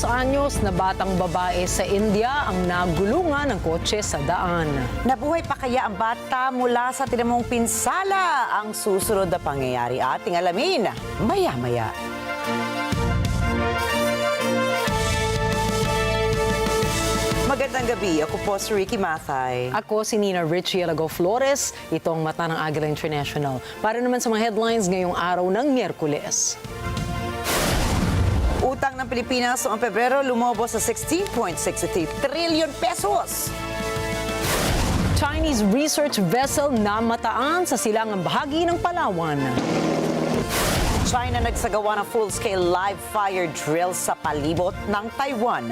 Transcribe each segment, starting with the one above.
anyos na batang babae sa India ang nagulungan ng kotse sa daan. Nabuhay pa kaya ang bata mula sa tinamong pinsala? Ang susunod na pangyayari ating alamin maya-maya. Magandang gabi. Ako po si Rikki Mathay. Ako si Rikki Alagao Flores. Ito ang mata ng Agila International. Para naman sa mga headlines ngayong araw ng Miyerkules. Utang ng Pilipinas noong Pebrero lumobo sa 16.63 trillion pesos. Chinese research vessel na mataan sa silangang bahagi ng Palawan. China nagsagawa ng full-scale live fire drill sa palibot ng Taiwan.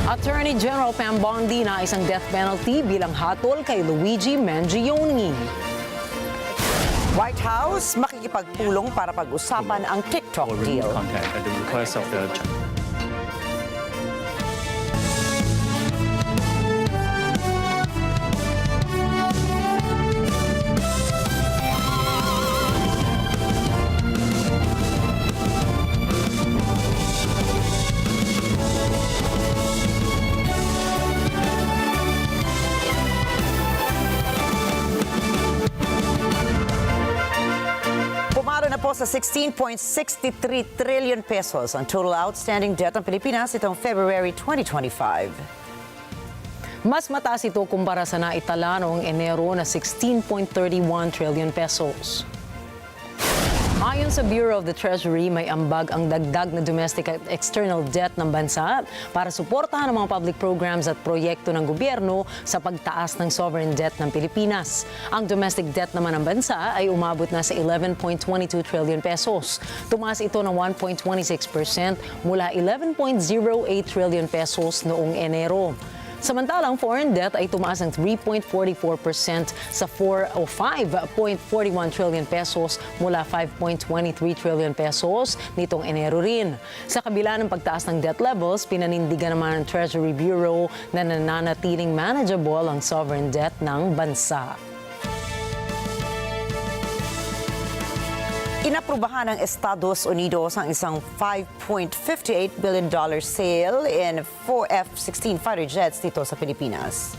Attorney General Pam Bondi na isang death penalty bilang hatol kay Luigi Mangione. White House makikipagpulong para pag-usapan ang TikTok deal. Contact at the request of the Na po sa 16.63 trillion pesos ang total outstanding debt ng Pilipinas itong February 2025. Mas mataas ito kumpara sa naitala noong Enero na 16.31 trillion pesos. Ayon sa Bureau of the Treasury, may ambag ang dagdag na domestic at external debt ng bansa para suportahan ang mga public programs at proyekto ng gobyerno sa pagtaas ng sovereign debt ng Pilipinas. Ang domestic debt naman ng bansa ay umabot na sa 11.22 trillion pesos. Tumaas ito ng 1.26% mula 11.08 trillion pesos noong Enero. Samantalang foreign debt ay tumaas ng 3.44% sa 5.41 trillion pesos mula 5.23 trillion pesos nitong Enero rin. Sa kabila ng pagtaas ng debt levels, pinanindigan naman ng Treasury Bureau na nananatiling manageable ang sovereign debt ng bansa. Inaprubahan ng Estados Unidos ang isang $5.58 billion sale in 4 F-16 fighter jets dito sa Pilipinas.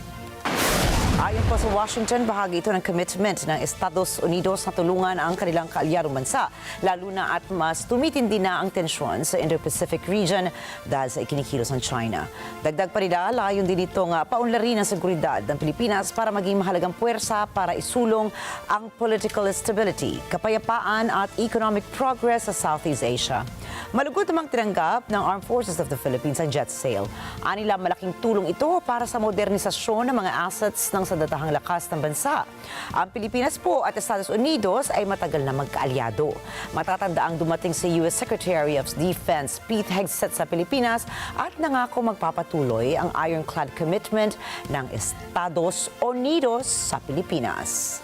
Ayon po sa Washington, bahagi ito ng commitment ng Estados Unidos na tulungan ang kanilang kaalyadong bansa, lalo na at mas tumitindi na ang tensyon sa Indo-Pacific region dahil sa ikinikilos ng China. Dagdag pa nila, layon din itong paunlarin ang seguridad ng Pilipinas para maging mahalagang puwersa para isulong ang political stability, kapayapaan at economic progress sa Southeast Asia. Malugod namang tinanggap ng Armed Forces of the Philippines ang jet sale. Anila malaking tulong ito para sa modernisasyon ng mga assets ng sadatahang lakas ng bansa. Ang Pilipinas po at Estados Unidos ay matagal na magkaalyado. Matatanda ang dumating si U.S. Secretary of Defense Pete Hegseth sa Pilipinas at nangako magpapatuloy ang ironclad commitment ng Estados Unidos sa Pilipinas.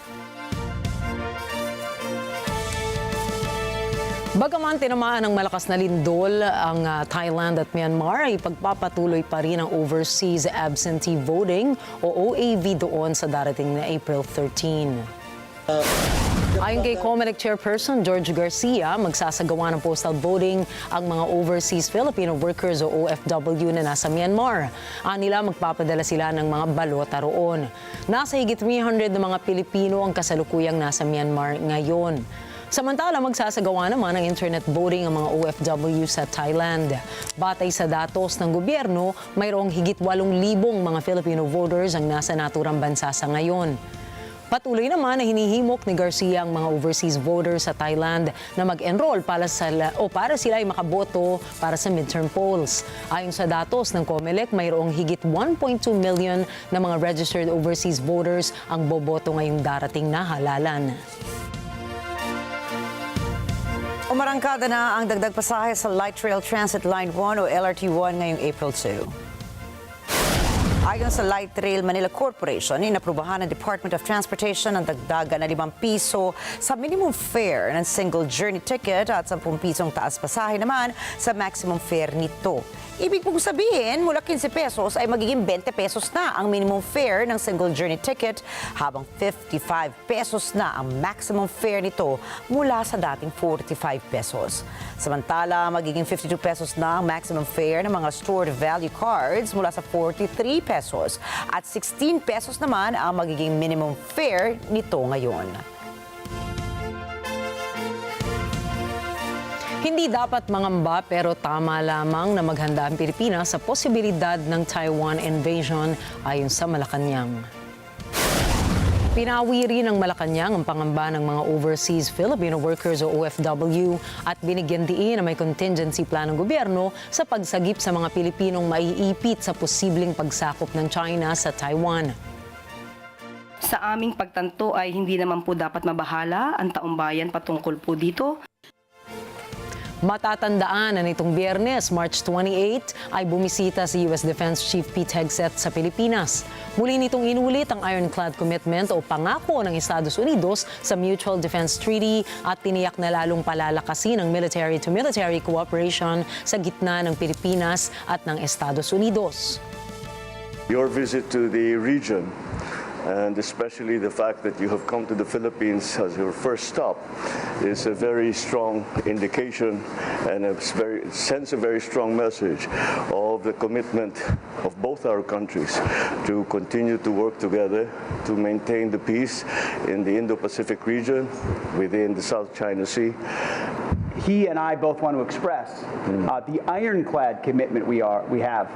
Bagaman tinamaan ng malakas na lindol ang Thailand at Myanmar, ay pagpapatuloy pa rin ang overseas absentee voting o OAV doon sa darating na April 13. Ayon kay COMELEC Chairperson George Garcia, magsasagawa ng postal voting ang mga overseas Filipino workers o OFW na nasa Myanmar. Anila magpapadala sila ng mga balota roon. Nasa higit 300 na mga Pilipino ang kasalukuyang nasa Myanmar ngayon. Samantala, magsasagawa naman ng internet voting ang mga OFW sa Thailand. Batay sa datos ng gobyerno, mayroong higit 8,000 mga Filipino voters ang nasa naturang bansa sa ngayon. Patuloy naman na hinihimok ni Garcia ang mga overseas voters sa Thailand na mag-enroll para sila ay makaboto para sa midterm polls. Ayon sa datos ng COMELEC, mayroong higit 1.2 million na mga registered overseas voters ang boboto ngayong darating na halalan. Umarangkada na ang dagdag pasahe sa Light Rail Transit Line 1 o LRT1 ngayong April 2. Ayon sa Light Rail Manila Corporation, inaprubahan ng Department of Transportation ang dagdagan na 5 piso sa minimum fare ng single journey ticket at 10 pisong taas pasahe naman sa maximum fare nito. Ibig pong sabihin, mula 15 pesos ay magiging 20 pesos na ang minimum fare ng single journey ticket, habang 55 pesos na ang maximum fare nito mula sa dating 45 pesos. Samantala, magiging 52 pesos na ang maximum fare ng mga stored value cards mula sa 43 pesos at 16 pesos naman ang magiging minimum fare nito ngayon. Hindi dapat mangamba pero tama lamang na maghanda ang Pilipinas sa posibilidad ng Taiwan invasion ayon sa Malacanang. Pinawi rin ng Malacanang ang pangamba ng mga overseas Filipino workers o OFW at binigyan diin na may contingency plan ng gobyerno sa pagsagip sa mga Pilipinong maiipit sa posibleng pagsakop ng China sa Taiwan. Sa aming pagtanto ay hindi naman po dapat mabahala ang taong bayan patungkol po dito. Matatandaan na nitong Biyernes, March 28, ay bumisita si U.S. Defense Chief Pete Hegseth sa Pilipinas. Muli nitong inulit ang ironclad commitment o pangako ng Estados Unidos sa Mutual Defense Treaty at tiniyak na lalong palalakasin ang military-to-military cooperation sa gitna ng Pilipinas at ng Estados Unidos. Your visit to the region, and especially the fact that you have come to the Philippines as your first stop, is a very strong indication and sends a very strong message of the commitment of both our countries to continue to work together to maintain the peace in the Indo-Pacific region within the South China Sea. He and I both want to express the ironclad commitment we have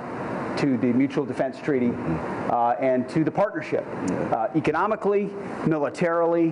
to the Mutual Defense Treaty and to the partnership, economically, militarily.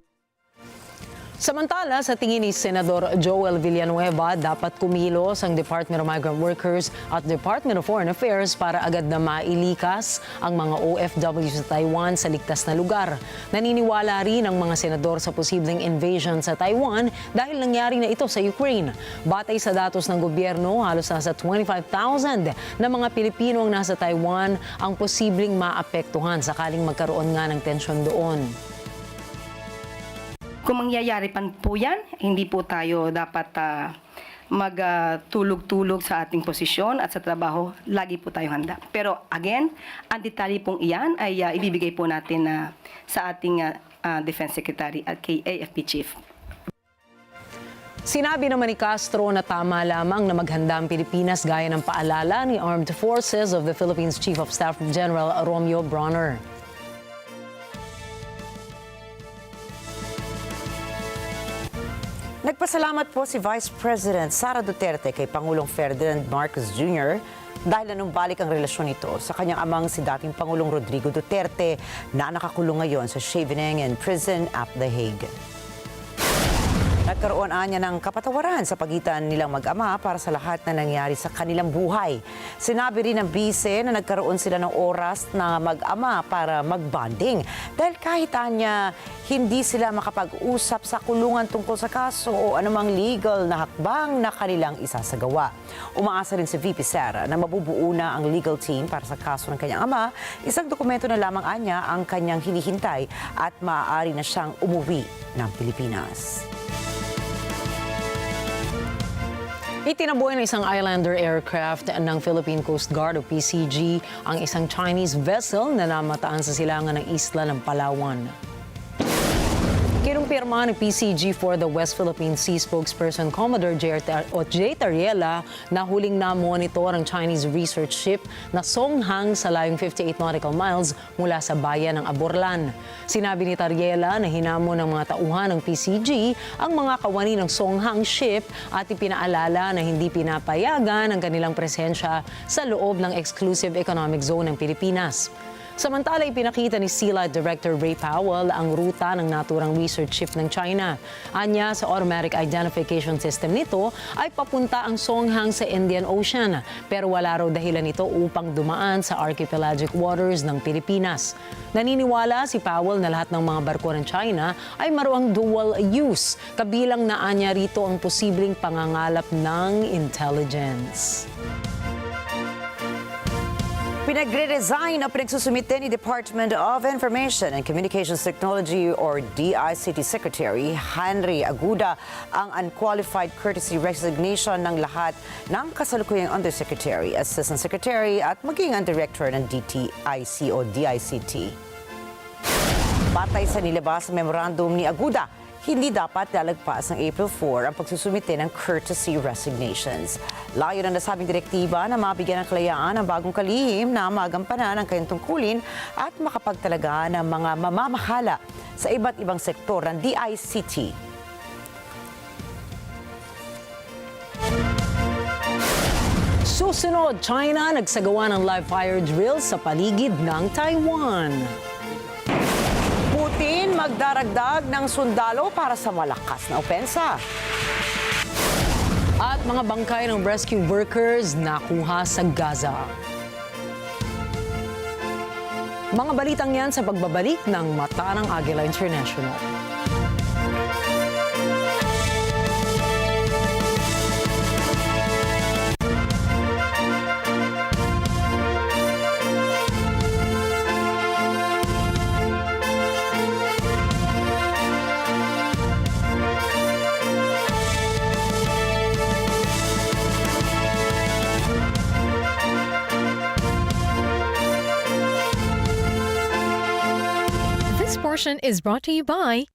Samantala, sa tingin ni Senador Joel Villanueva, dapat kumilos ang Department of Migrant Workers at Department of Foreign Affairs para agad na mailikas ang mga OFW sa Taiwan sa ligtas na lugar. Naniniwala rin ang mga senador sa posibleng invasion sa Taiwan dahil nangyari na ito sa Ukraine. Batay sa datos ng gobyerno, halos nasa 25,000 na mga Pilipino ang nasa Taiwan ang posibleng maapektuhan sakaling magkaroon nga ng tensyon doon. Kung mangyayari pan po yan, hindi po tayo dapat magtulog-tulog sa ating posisyon at sa trabaho. Lagi po tayo handa. Pero again, ang detalye pong iyan ay ibibigay po natin sa ating Defense Secretary at kay AFP Chief. Sinabi naman ni Castro na tama lamang na maghanda ang Pilipinas gaya ng paalala ni Armed Forces of the Philippines Chief of Staff General Romeo Bronner. Nagpasalamat po si Vice President Sara Duterte kay Pangulong Ferdinand Marcos Jr. dahil nanumbalik ang relasyon nito sa kanyang amang si dating Pangulong Rodrigo Duterte na nakakulong ngayon sa Scheveningen Prison at The Hague. Nagkaroon anya ng kapatawaran sa pagitan nilang mag-ama para sa lahat na nangyari sa kanilang buhay. Sinabi rin ng bise na nagkaroon sila ng oras na mag-ama para mag-bonding dahil kahit anya hindi sila makapag-usap sa kulungan tungkol sa kaso o anumang legal na hakbang na kanilang isasagawa. Umaasa rin si VP Sara na mabubuo na ang legal team para sa kaso ng kanyang ama. Isang dokumento na lamang anya ang kanyang hinihintay at maaari na siyang umuwi ng Pilipinas. Itinaboy ng isang Islander aircraft ng Philippine Coast Guard o PCG ang isang Chinese vessel na namataan sa silangan ng isla ng Palawan. Kinumpirma ng PCG for the West Philippine Sea spokesperson Commodore J. Tariela na huling na-monitor ang Chinese research ship na Songhang sa layong 58 nautical miles mula sa bayan ng Aborlan. Sinabi ni Tariela na hinamon ng mga tauhan ng PCG ang mga kawani ng Songhang ship at ipinaalala na hindi pinapayagan ang kanilang presensya sa loob ng exclusive economic zone ng Pilipinas. Samantala, ipinakita ni SEALIGHT Director Ray Powell ang ruta ng naturang research ship ng China. Anya, sa automatic identification system nito ay papunta ang Songhang sa Indian Ocean. Pero wala raw dahilan nito upang dumaan sa archipelagic waters ng Pilipinas. Naniniwala si Powell na lahat ng mga barko ng China ay maroang dual use. Kabilang na anya rito ang posibleng pangangalap ng intelligence. Pinagre-resign ang pinagsusumite ni Department of Information and Communications Technology or DICT Secretary Henry Agila ang unqualified courtesy resignation ng lahat ng kasalukuyang Undersecretary, Assistant Secretary at maging ang Director ng DTIC o DICT. Batay sa nilabas sa memorandum ni Agila, hindi dapat lalagpas ng April 4 ang pagsusumite ng courtesy resignations. Layo ng nasabing direktiba na mabigyan ng kalayaan ang bagong kalihim na magampanan ang kanyang tungkulin at makapagtalaga ng mga mamamahala sa iba't ibang sektor ng DICT. Susunod, China nagsagawa ng live fire drills sa paligid ng Taiwan. Putin magdaragdag ng sundalo para sa malakas na opensa. At mga bangkay ng rescue workers nakuha sa Gaza. Mga balitang yan sa pagbabalik ng Mata ng Agila International. This portion is brought to you by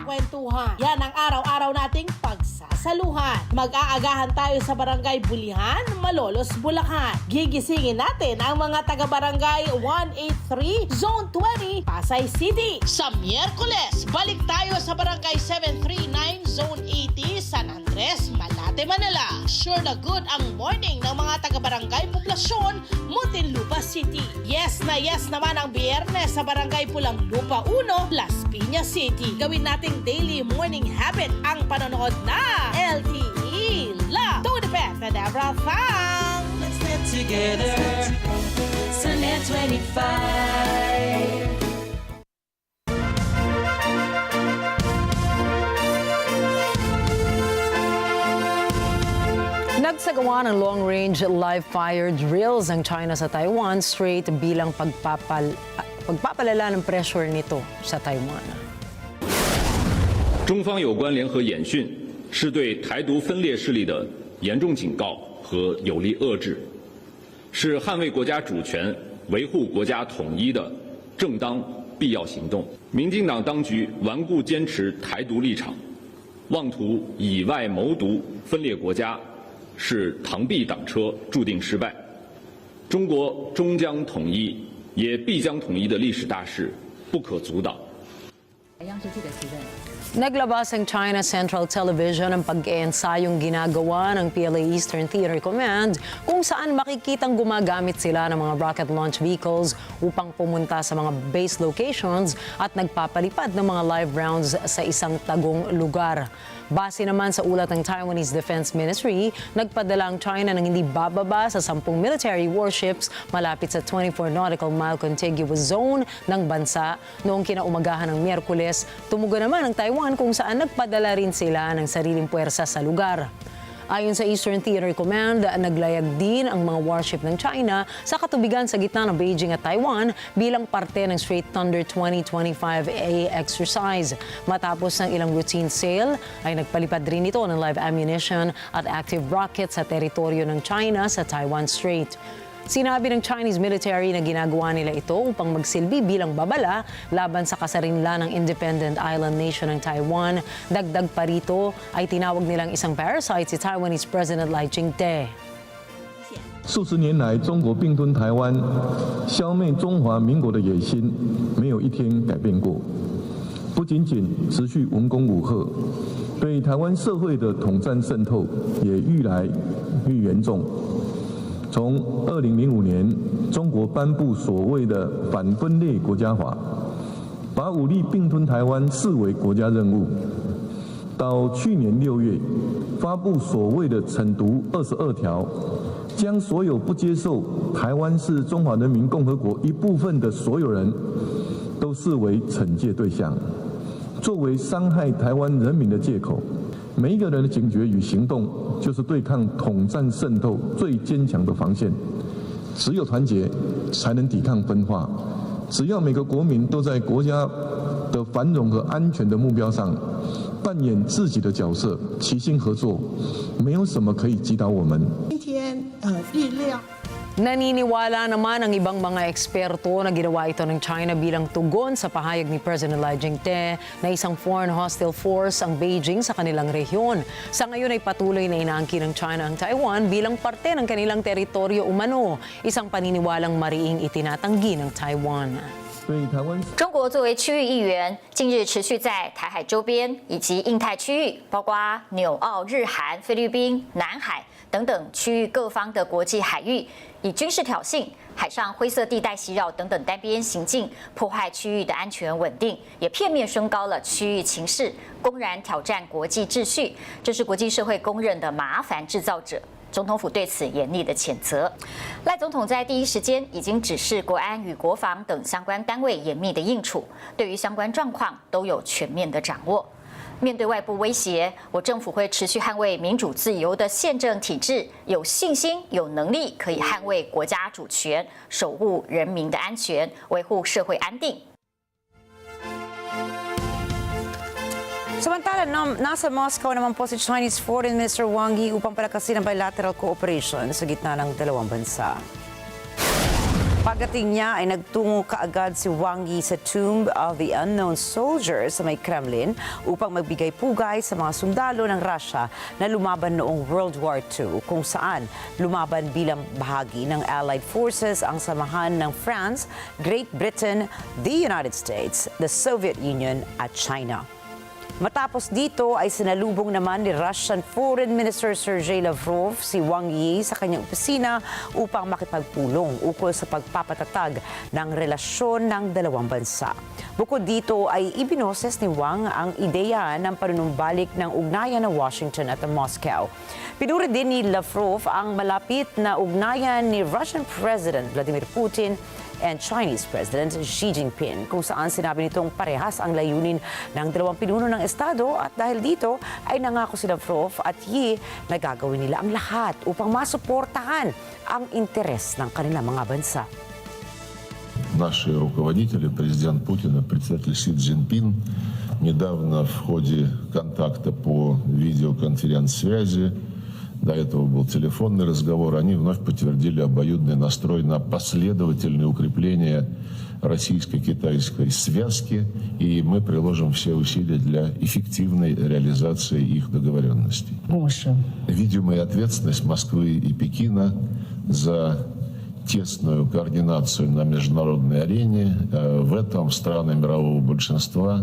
Kwentuhan. Yan ang araw-araw nating pagsasaluhan. Mag-aagahan tayo sa Barangay Bulihan, Malolos, Bulacan. Gigisingin natin ang mga taga-Barangay 183, Zone 20, Pasay City. Sa Miyerkules, balik tayo sa Barangay 739, Zone 80, San Andres, Malate, Manila. Sure na good ang morning ng mga taga-Barangay Poblasyon, Muntinlupa City. Yes na yes naman ang Biyernes sa Barangay Pulang Lupa 1, Las Piñas City. Gawin nating daily morning habit ang panonood na LTE Love to the Pet and everything. Let's live together. Sunday 25. Nagsagawa ng long-range live fire drills ang China sa Taiwan Strait bilang pagpapalala ng pressure nito sa Taiwan. 中方有关联合演训是对台独分裂势力的严重警告和有力遏制，是捍卫国家主权、维护国家统一的正当必要行动。民进党当局顽固坚持台独立场，妄图以外谋独分裂国家，是螳臂挡车，注定失败。中国终将统一，也必将统一的历史大势不可阻挡。 Naglabas ang China Central Television ng pag-eensayong ginagawa ng PLA Eastern Theater Command kung saan makikitang gumagamit sila ng mga rocket launch vehicles upang pumunta sa mga base locations at nagpapalipad ng mga live rounds sa isang tagong lugar. Base naman sa ulat ng Taiwanese Defense Ministry, nagpadala ang China ng hindi bababa sa 10 military warships malapit sa 24 nautical mile contiguous zone ng bansa noong kinaumagahan ng Miyerkules. Tumugon naman ang Taiwan kung saan nagpadala rin sila ng sariling puwersa sa lugar. Ayon sa Eastern Theater Command, naglayag din ang mga warship ng China sa katubigan sa gitna ng Beijing at Taiwan bilang parte ng Straight Thunder 2025A exercise. Matapos ng ilang routine sail, ay nagpalipad rin ito ng live ammunition at active rockets sa teritoryo ng China sa Taiwan Strait. Sinabi ng Chinese military na ginagawa nila ito upang magsilbi bilang babala laban sa kasarinlan ng independent island nation ng Taiwan. Dagdag pa rito ay tinawag nilang isang parasite si Taiwanese President Lai Ching-te. 数十年来，中国并吞台湾、消灭中华民国的野心，没有一天改变过。不仅仅持续文攻武吓，对台湾社会的统战渗透也愈来愈严重。 从2005年，中国颁布所谓的反分裂国家法，把武力并吞台湾视为国家任务；到去年6月，发布所谓的“惩毒22条”，将所有不接受台湾是中华人民共和国一部分的所有人都视为惩戒对象，作为伤害台湾人民的借口。每一个人的警觉与行动，就是对抗统战渗透最坚强的防线。只有团结，才能抵抗分化。只要每个国民都在国家的繁荣和安全的目标上扮演自己的角色，齐心合作，没有什么可以击倒我们。今天力量。Naniniwala naman ang ibang mga eksperto na ginawa ito ng China bilang tugon sa pahayag ni President Lai Ching-te na isang foreign hostile force ang Beijing sa kanilang rehiyon. Sa ngayon ay patuloy na inaangkin ng China ang Taiwan bilang parte ng kanilang teritoryo umano, isang paniniwalang mariing itinatanggi ng Taiwan. 中国作为区域一员，近日持续在台海周边以及印太区域，包括纽澳、日韩、菲律宾、南海等等区域各方的国际海域，以军事挑衅、海上灰色地带袭扰等等单边行径，破坏区域的安全稳定，也片面升高了区域情势，公然挑战国际秩序，这是国际社会公认的麻烦制造者。总统府对此严厉的谴责。赖总统在第一时间已经指示国安与国防等相关单位严密的应处，对于相关状况都有全面的掌握。面对外部威胁，我政府会持续捍卫民主自由的宪政体制，有信心、有能力可以捍卫国家主权，守护人民的安全，维护社会安定。 Samantala, nasa Moscow naman po si Chinese Foreign Minister Wang Yi upang palakasin ang bilateral cooperation sa gitna ng dalawang bansa. Pagdating niya ay nagtungo kaagad si Wang Yi sa Tomb of the Unknown Soldier sa may Kremlin upang magbigay pugay sa mga sundalo ng Russia na lumaban noong World War II, kung saan lumaban bilang bahagi ng Allied Forces ang samahan ng France, Great Britain, the United States, the Soviet Union at China. Matapos dito ay sinalubong naman ni Russian Foreign Minister Sergei Lavrov si Wang Yi sa kanyang opisina upang makipagpulong ukol sa pagpapatatag ng relasyon ng dalawang bansa. Bukod dito ay ibinoses ni Wang ang ideya ng panunumbalik ng ugnayan ng Washington at Moscow. Pinuri din ni Lavrov ang malapit na ugnayan ni Russian President Vladimir Putin and Chinese President Xi Jinping, kung saan sinabi nitong parehas ang layunin ng dalawang pinuno ng Estado at dahil dito ay nangako si Lavrov at Yi na gagawin nila ang lahat upang masuportahan ang interes ng kanilang mga bansa. Наши руководители, президент Путин и председатель Си Цзиньпин, недавно в ходе контакта по видеоконференц-связи, до этого был телефонный разговор, они вновь подтвердили обоюдный настрой на последовательное укрепление российско-китайской связки, и мы приложим все усилия для эффективной реализации их договоренностей. Видимая ответственность Москвы и Пекина за тесную координацию на международной арене. В этом страны мирового большинства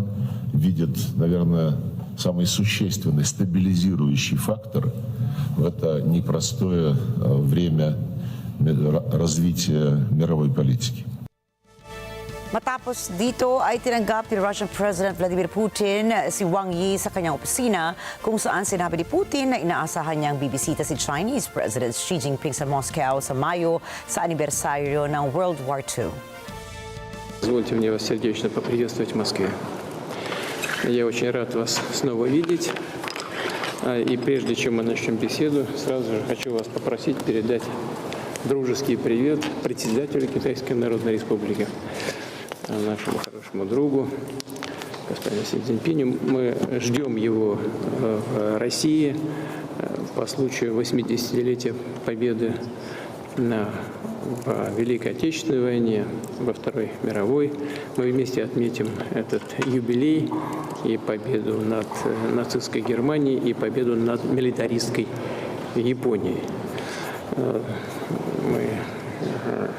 видят, наверное, самый существенный стабилизирующий фактор в это непростое время развития мировой политики. Matapos dito ay tinanggap ni Russian President Vladimir Putin si Wang Yi sa kanyang opisina, kung saan sinabi ni Putin na inaasahan niyang bibisita si Chinese President Xi Jinping sa Moscow sa Mayo sa anibersaryo ng World War II. Позвольте мне вас сердечно поприветствовать в Москве. Я очень рад вас снова видеть. И прежде чем мы начнем беседу, сразу же хочу вас попросить передать дружеский привет председателю Китайской Народной Республики, нашему хорошему другу, господину Си Цзиньпиню. Мы ждем его в России по случаю 80-летия победы в Великой Отечественной войне, во Второй мировой. Мы вместе отметим этот юбилей и победу над нацистской Германией, и победу над милитаристской Японией. Мы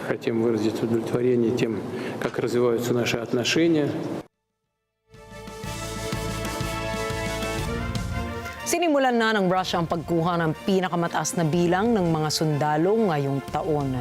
хотим выразить удовлетворение тем, как развиваются наши отношения. Sinimulan na ng Russia ang pagkuha ng pinakamataas na bilang ng mga sundalo ngayong taon.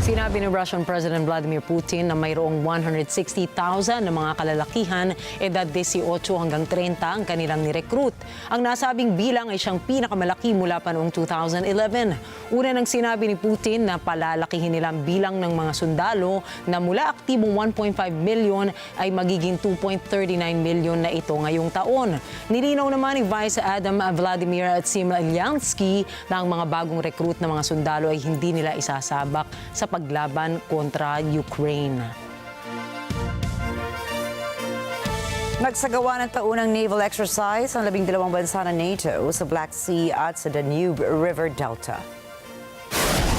Sinabi ni Russian President Vladimir Putin na mayroong 160,000 na mga kalalakihan edad 18 hanggang 30 ang kanilang nirecruit. Ang nasabing bilang ay siyang pinakamalaki mula pa noong 2011. Una nang sinabi ni Putin na palalakihin nilang bilang ng mga sundalo na mula aktibong 1.5 million ay magiging 2.39 million na ito ngayong taon. Nilinaw naman ni Vice Adam Vladimir Semlyansky na ang mga bagong recruit na mga sundalo ay hindi nila isasabak sa paglaban kontra Ukraine. Nagsagawa ng taunang naval exercise ang 12 bansa ng NATO sa Black Sea at sa Danube River Delta.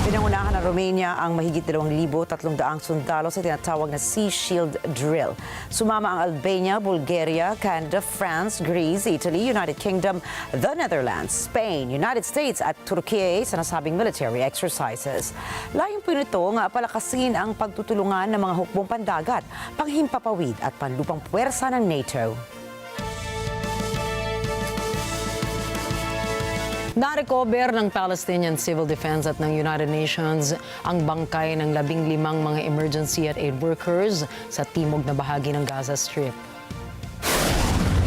Pinangunahan ng Romania ang mahigit 2,300 sundalo sa tinatawag na Sea Shield Drill. Sumama ang Albania, Bulgaria, Canada, France, Greece, Italy, United Kingdom, the Netherlands, Spain, United States at Turkey sa nasabing military exercises. Layong po nito nga palakasin ang pagtutulungan ng mga hukbong pandagat, panghimpapawid at panlupang puwersa ng NATO. Na-recover ng Palestinian Civil Defense at ng United Nations ang bangkay ng 15 mga emergency at aid workers sa timog na bahagi ng Gaza Strip.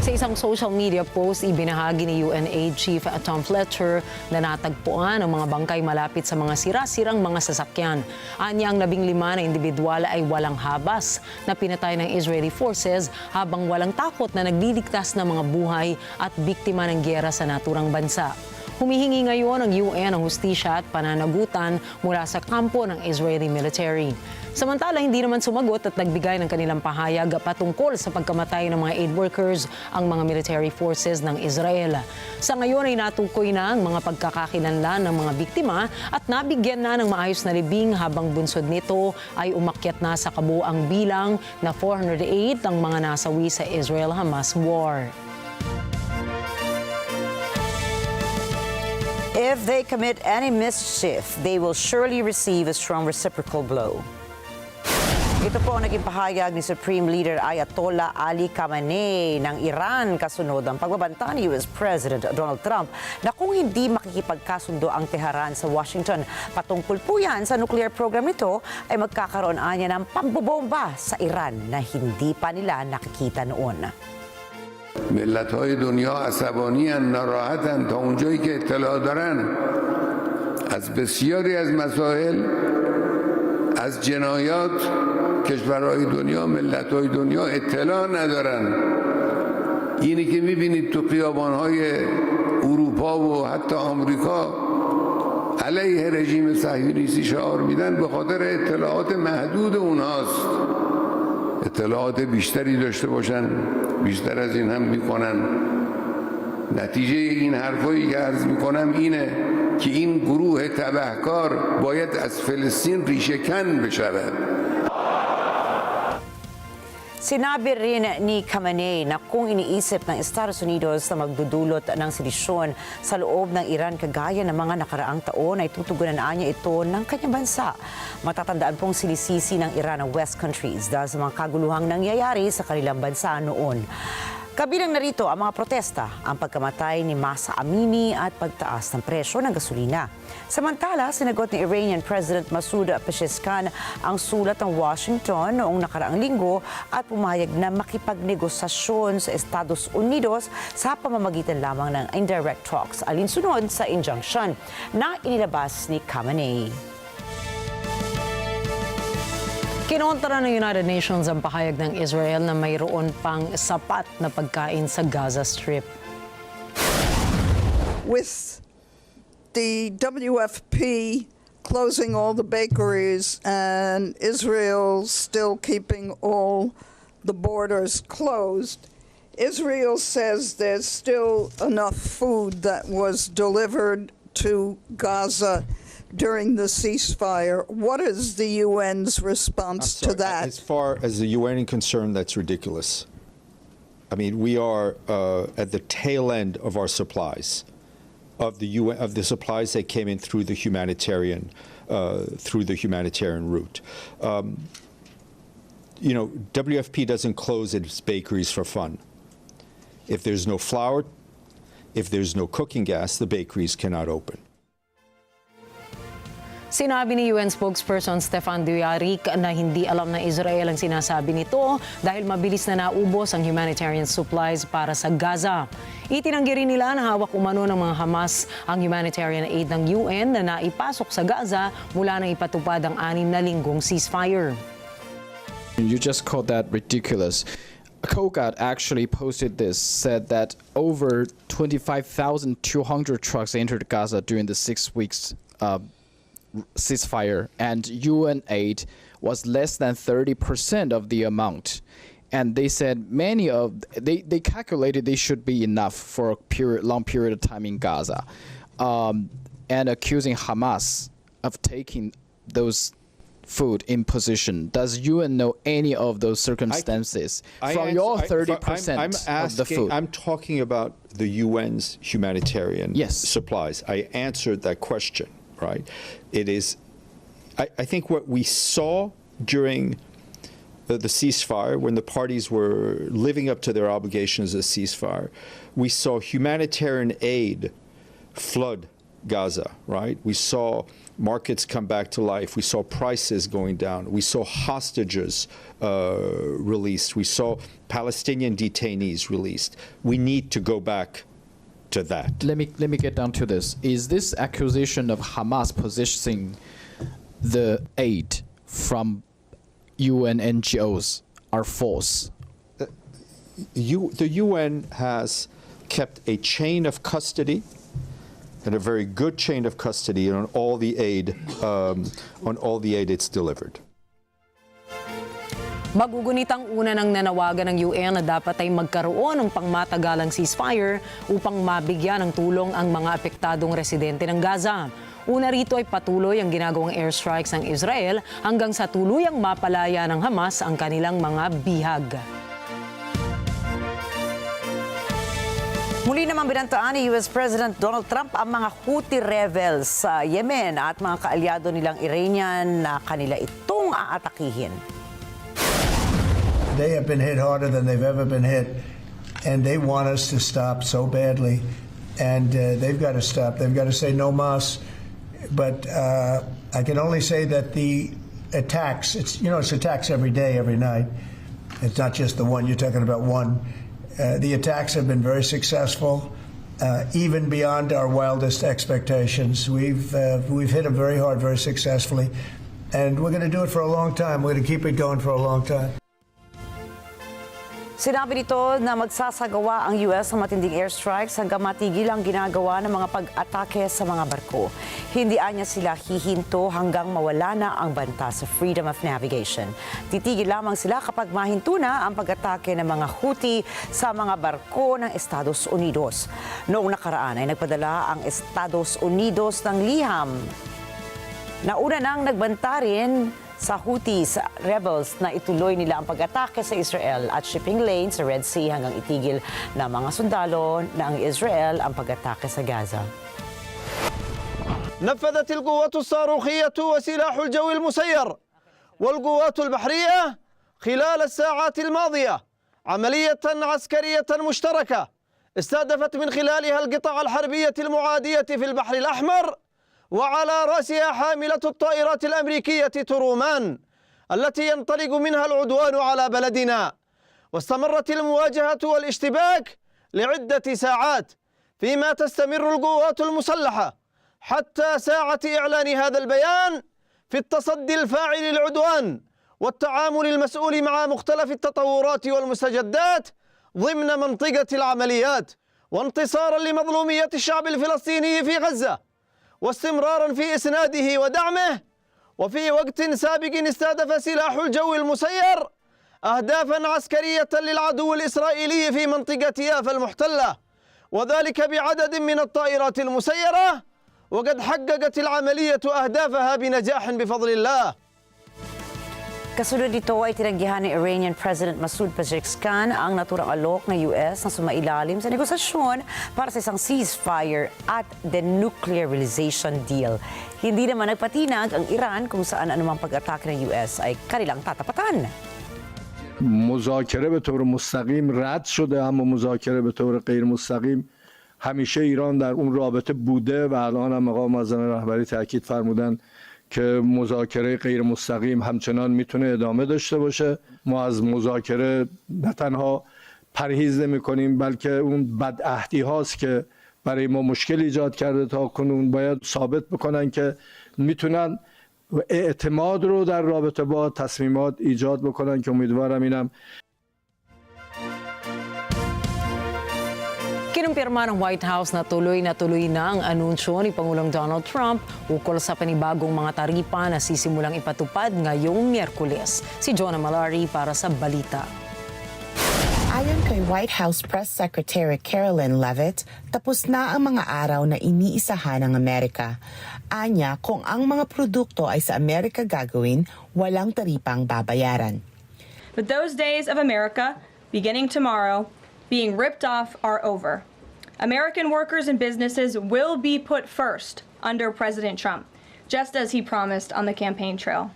Sa isang social media post, ibinahagi ni UNAID Chief Tom Fletcher na natagpuan ang mga bangkay malapit sa mga sira-sirang mga sasakyan. Anya ang 15 na individual ay walang habas na pinatay ng Israeli forces habang walang takot na nagliligtas ng mga buhay at biktima ng giyera sa naturang bansa. Humihingi ngayon ang UN ng hustisya at pananagutan mula sa kampo ng Israeli military. Samantala, hindi naman sumagot at nagbigay ng kanilang pahayag patungkol sa pagkamatay ng mga aid workers ang mga military forces ng Israel. Sa ngayon ay natukoy na ang mga pagkakakilanlan ng mga biktima at nabigyan na ng maayos na libing habang bunsod nito ay umakyat na sa kabuuang bilang na 408 ang mga nasawi sa Israel-Hamas war. If they commit any mischief, they will surely receive a strong reciprocal blow. Ito po ang naging pahayag ni Supreme Leader Ayatollah Ali Khamenei ng Iran kasunod ang pagbabanta ni US President Donald Trump na kung hindi makikipagkasundo ang Tehran sa Washington patungkol po yan sa nuclear program nito ay magkakaroon anya ng pambobomba sa Iran na hindi pa nila nakikita noon. ملت‌های دنیا عصبانی‌اند، ناراحتند تا اونجایی که اطلاع دارن از بسیاری از مسائل از جنایات کشورهای دنیا ملت‌های دنیا اطلاع ندارن. اینی که می‌بینید تو خیابان‌های اروپا و حتی آمریکا علیه رژیم صهیونیستی شعار میدن به خاطر اطلاعات محدود اونهاست. اطلاعات بیشتری داشته باشن بیشتر از این هم میکنن. نتیجه این حرفایی که عرض میکنم اینه که این گروه تبهکار باید از فلسطین ریشه‌کن بشود. Sinabi rin ni Khamenei na kung iniisip ng Estados Unidos na magdudulot ng sedisyon sa loob ng Iran kagaya ng mga nakaraang taon ay tutugunan niya ito ng kanyang bansa. Matatandaan pong sinisisi ng Iran ang West countries dahil sa mga kaguluhang nangyayari sa kanilang bansa noon. Kabilang narito ang mga protesta, ang pagkamatay ni Masa Amini at pagtaas ng presyo ng gasolina. Samantala, sinagot ni Iranian President Masoud Pezeshkian ang sulat ng Washington noong nakaraang linggo at pumayag na makipagnegosasyon sa Estados Unidos sa pamamagitan lamang ng indirect talks alinsunod sa injunction na inilabas ni Khamenei. Kinontra ng United Nations ang pahayag ng Israel na mayroon pang sapat na pagkain sa Gaza Strip. With the WFP closing all the bakeries and Israel still keeping all the borders closed, Israel says there's still enough food that was delivered to Gaza during the ceasefire. What is the UN's response to that? As far as the UN is concerned, that's ridiculous. I mean, we are at the tail end of our supplies, of the UN, of the supplies that came in through the humanitarian route. You know, WFP doesn't close its bakeries for fun. If there's no flour, if there's no cooking gas, the bakeries cannot open. Sinabi ni UN spokesperson Stefan Dujarric na hindi alam ng Israel ang sinasabi nito dahil mabilis na naubos ang humanitarian supplies para sa Gaza. Itinanggi rin nila na hawak umano ng mga Hamas ang humanitarian aid ng UN na naipasok sa Gaza mula nang ipatupad ang 6 na linggong ceasefire. You just called that ridiculous. Kogat actually posted this, said that over 25,200 trucks entered Gaza during the 6 weeks ceasefire, and UN aid was less than 30% of the amount. And they said they calculated they should be enough for a long period of time in Gaza, and accusing Hamas of taking those food in position. Does UN know any of those circumstances from your 30% of the food? I'm talking about the UN's humanitarian supplies. I answered that question, right? It is, I think what we saw during the ceasefire, when the parties were living up to their obligations as ceasefire, we saw humanitarian aid flood Gaza, right? We saw markets come back to life. We saw prices going down. We saw hostages released. We saw Palestinian detainees released. We need to go back to that. Let me get down to this. Is this accusation of Hamas positioning the aid from UN NGOs are false? The UN has kept a chain of custody, and a very good chain of custody on all the aid it's delivered. Magugunit ang una ng nanawagan ng UN na dapat ay magkaroon ng pangmatagalang ceasefire upang mabigyan ng tulong ang mga apektadong residente ng Gaza. Una rito ay patuloy ang ginagawang airstrikes ng Israel hanggang sa tuluyang mapalaya ng Hamas ang kanilang mga bihag. Muli naman binantaan ni US President Donald Trump ang mga Houthi rebels sa Yemen at mga kaalyado nilang Iranian na kanila itong aatakihin. They have been hit harder than they've ever been hit, and they want us to stop so badly. And they've got to stop. They've got to say no mas. But I can only say that the attacks, it's attacks every day, every night. It's not just the one. You're talking about one. The attacks have been very successful, even beyond our wildest expectations. We've hit them very hard, very successfully, and we're going to do it for a long time. We're going to keep it going for a long time. Sinabi nito na magsasagawa ang US ng matinding airstrikes hanggang matigil ang ginagawa ng mga pag-atake sa mga barko. Hindi anya sila hihinto hanggang mawala na ang banta sa freedom of navigation. Titigil lamang sila kapag mahinto na ang pag-atake ng mga Houthi sa mga barko ng Estados Unidos. Noong nakaraan ay nagpadala ang Estados Unidos ng liham. Nauna nang nagbanta rin sa Houthis rebels na ituloy nila ang pag-atake sa Israel at shipping lane sa Red Sea hanggang itigil ng mga sundalo ng Israel ang pag-atake sa Gaza. نفذت القوات الصاروخية وسلاح الجو المسير والقوات البحرية خلال الساعات الماضية عملية عسكرية مشتركة استهدفت من خلالها القطع الحربية المعادية في البحر الأحمر وعلى رأسها حاملة الطائرات الأمريكية ترومان التي ينطلق منها العدوان على بلدنا. واستمرت المواجهة والاشتباك لعدة ساعات فيما تستمر القوات المسلحة حتى ساعة إعلان هذا البيان في التصدي الفاعل للعدوان والتعامل المسؤول مع مختلف التطورات والمستجدات ضمن منطقة العمليات وانتصارا لمظلومية الشعب الفلسطيني في غزة واستمرارا في إسناده ودعمه. وفي وقت سابق استهدف سلاح الجو المسير أهدافا عسكرية للعدو الإسرائيلي في منطقة يافا المحتلة وذلك بعدد من الطائرات المسيرة وقد حققت العملية أهدافها بنجاح بفضل الله. Kasunod nito ay tinanggihan ni Iranian President Masoud Pezeshkian ang naturang alok ng US na sumailalim sa negosasyon para sa isang ceasefire at denuclearization deal. Hindi naman nagpatinag ang Iran kung saan anumang pag-atake ng US ay kanilang tatapatan. مذاکره به طور مستقیم رد شده، اما مذاکره به طور غیر مستقیم همیشه ایران در اون رابطه بوده و الان هم آقا معظم رهبری تاکید فرمودن که مذاکره غیر مستقیم همچنان میتونه ادامه داشته باشه. ما از مذاکره نه تنها پرهیز نمی‌کنیم بلکه اون بدعهدی هاست که برای ما مشکل ایجاد کرده تا کنون باید ثابت بکنن که میتونن اعتماد رو در رابطه با تصمیمات ایجاد بکنن که امیدوارم اینم. Kinumpirma ng White House na tuloy na ang anunsyo ni Pangulong Donald Trump ukol sa panibagong mga taripa na sisimulang ipatupad ngayong Miyerkules. Si Jonah Malari para sa balita. Ayon kay White House Press Secretary Carolyn Leavitt, tapos na ang mga araw na iniisahan ng Amerika. Anya, kung ang mga produkto ay sa Amerika gagawin, walang taripang babayaran. But those days of America, beginning tomorrow, being ripped off are over. American workers and businesses will be put first under President Trump, just as he promised on the campaign trail.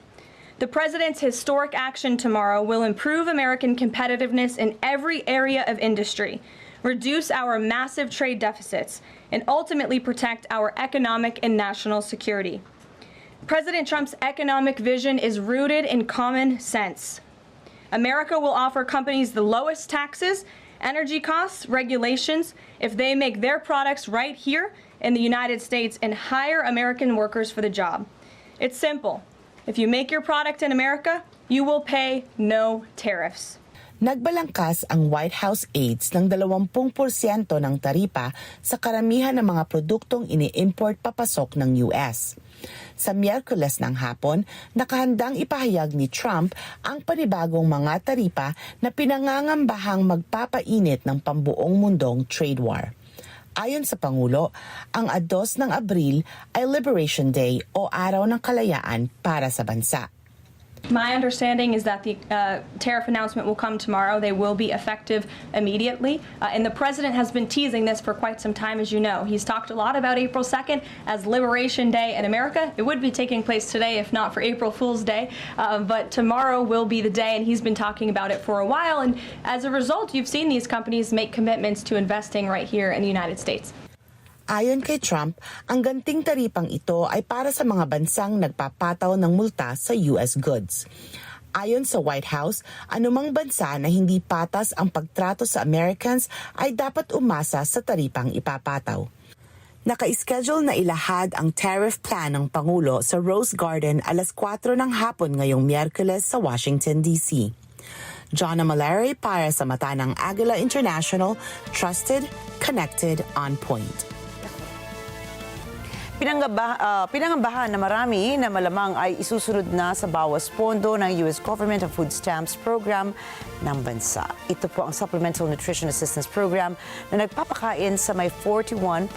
The president's historic action tomorrow will improve American competitiveness in every area of industry, reduce our massive trade deficits, and ultimately protect our economic and national security. President Trump's economic vision is rooted in common sense. America will offer companies the lowest taxes, energy costs, regulations, if they make their products right here in the United States and hire American workers for the job. It's simple. If you make your product in America, you will pay no tariffs. Nagbalangkas ang White House aides ng 20% ng taripa sa karamihan ng mga produktong ini-import papasok ng US. Sa Miyerkules ng hapon, nakahandang ipahayag ni Trump ang panibagong mga taripa na pinangangambahang magpapainit ng pambuong mundong trade war. Ayon sa Pangulo, ang 2 ng Abril ay Liberation Day o Araw ng Kalayaan para sa bansa. My understanding is that the tariff announcement will come tomorrow. They will be effective immediately. And the president has been teasing this for quite some time, as you know. He's talked a lot about April 2nd as Liberation Day in America. It would be taking place today if not for April Fool's Day. But tomorrow will be the day, and he's been talking about it for a while. And as a result, you've seen these companies make commitments to investing right here in the United States. Ayon kay Trump, ang ganting taripang ito ay para sa mga bansang nagpapataw ng multa sa US goods. Ayon sa White House, anumang bansa na hindi patas ang pagtrato sa Americans ay dapat umasa sa taripang ipapataw. Naka-schedule na ilahad ang tariff plan ng Pangulo sa Rose Garden alas 4 ng hapon ngayong Miyerkules sa Washington, D.C. Jonna Malari para sa mata ng Agila International, trusted, connected, on point. Pinangambahan na marami na malamang ay isusunod na sa bawas pondo ng US Government of Food Stamps Program ng bansa. Ito po ang Supplemental Nutrition Assistance Program na nagpapakain sa may 41.7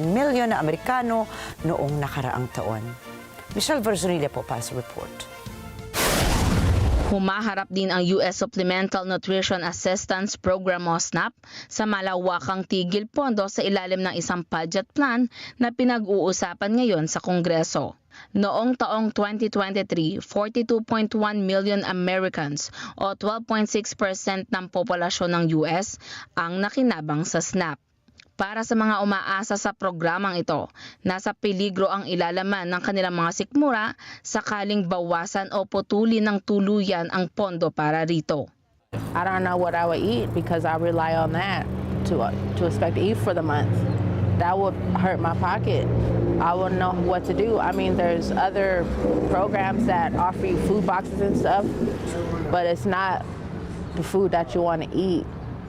million na Amerikano noong nakaraang taon. Michelle Verzonilla po para sa report. Humaharap din ang US Supplemental Nutrition Assistance Program o SNAP sa malawakang tigil pondo sa ilalim ng isang budget plan na pinag-uusapan ngayon sa Kongreso. Noong taong 2023, 42.1 million Americans o 12.6% ng populasyon ng US ang nakinabang sa SNAP. Para sa mga umaasa sa programang ito, nasa peligro ang ilalaman ng kanilang mga sikmura sakaling bawasan o putulin ng tuluyan ang pondo para rito. I don't know what I would eat because I rely on that to expect to eat for the month. That would hurt my pocket. I wouldn't know what to do. I mean, there's other programs that offer you food boxes and stuff, but it's not the food that you want to eat.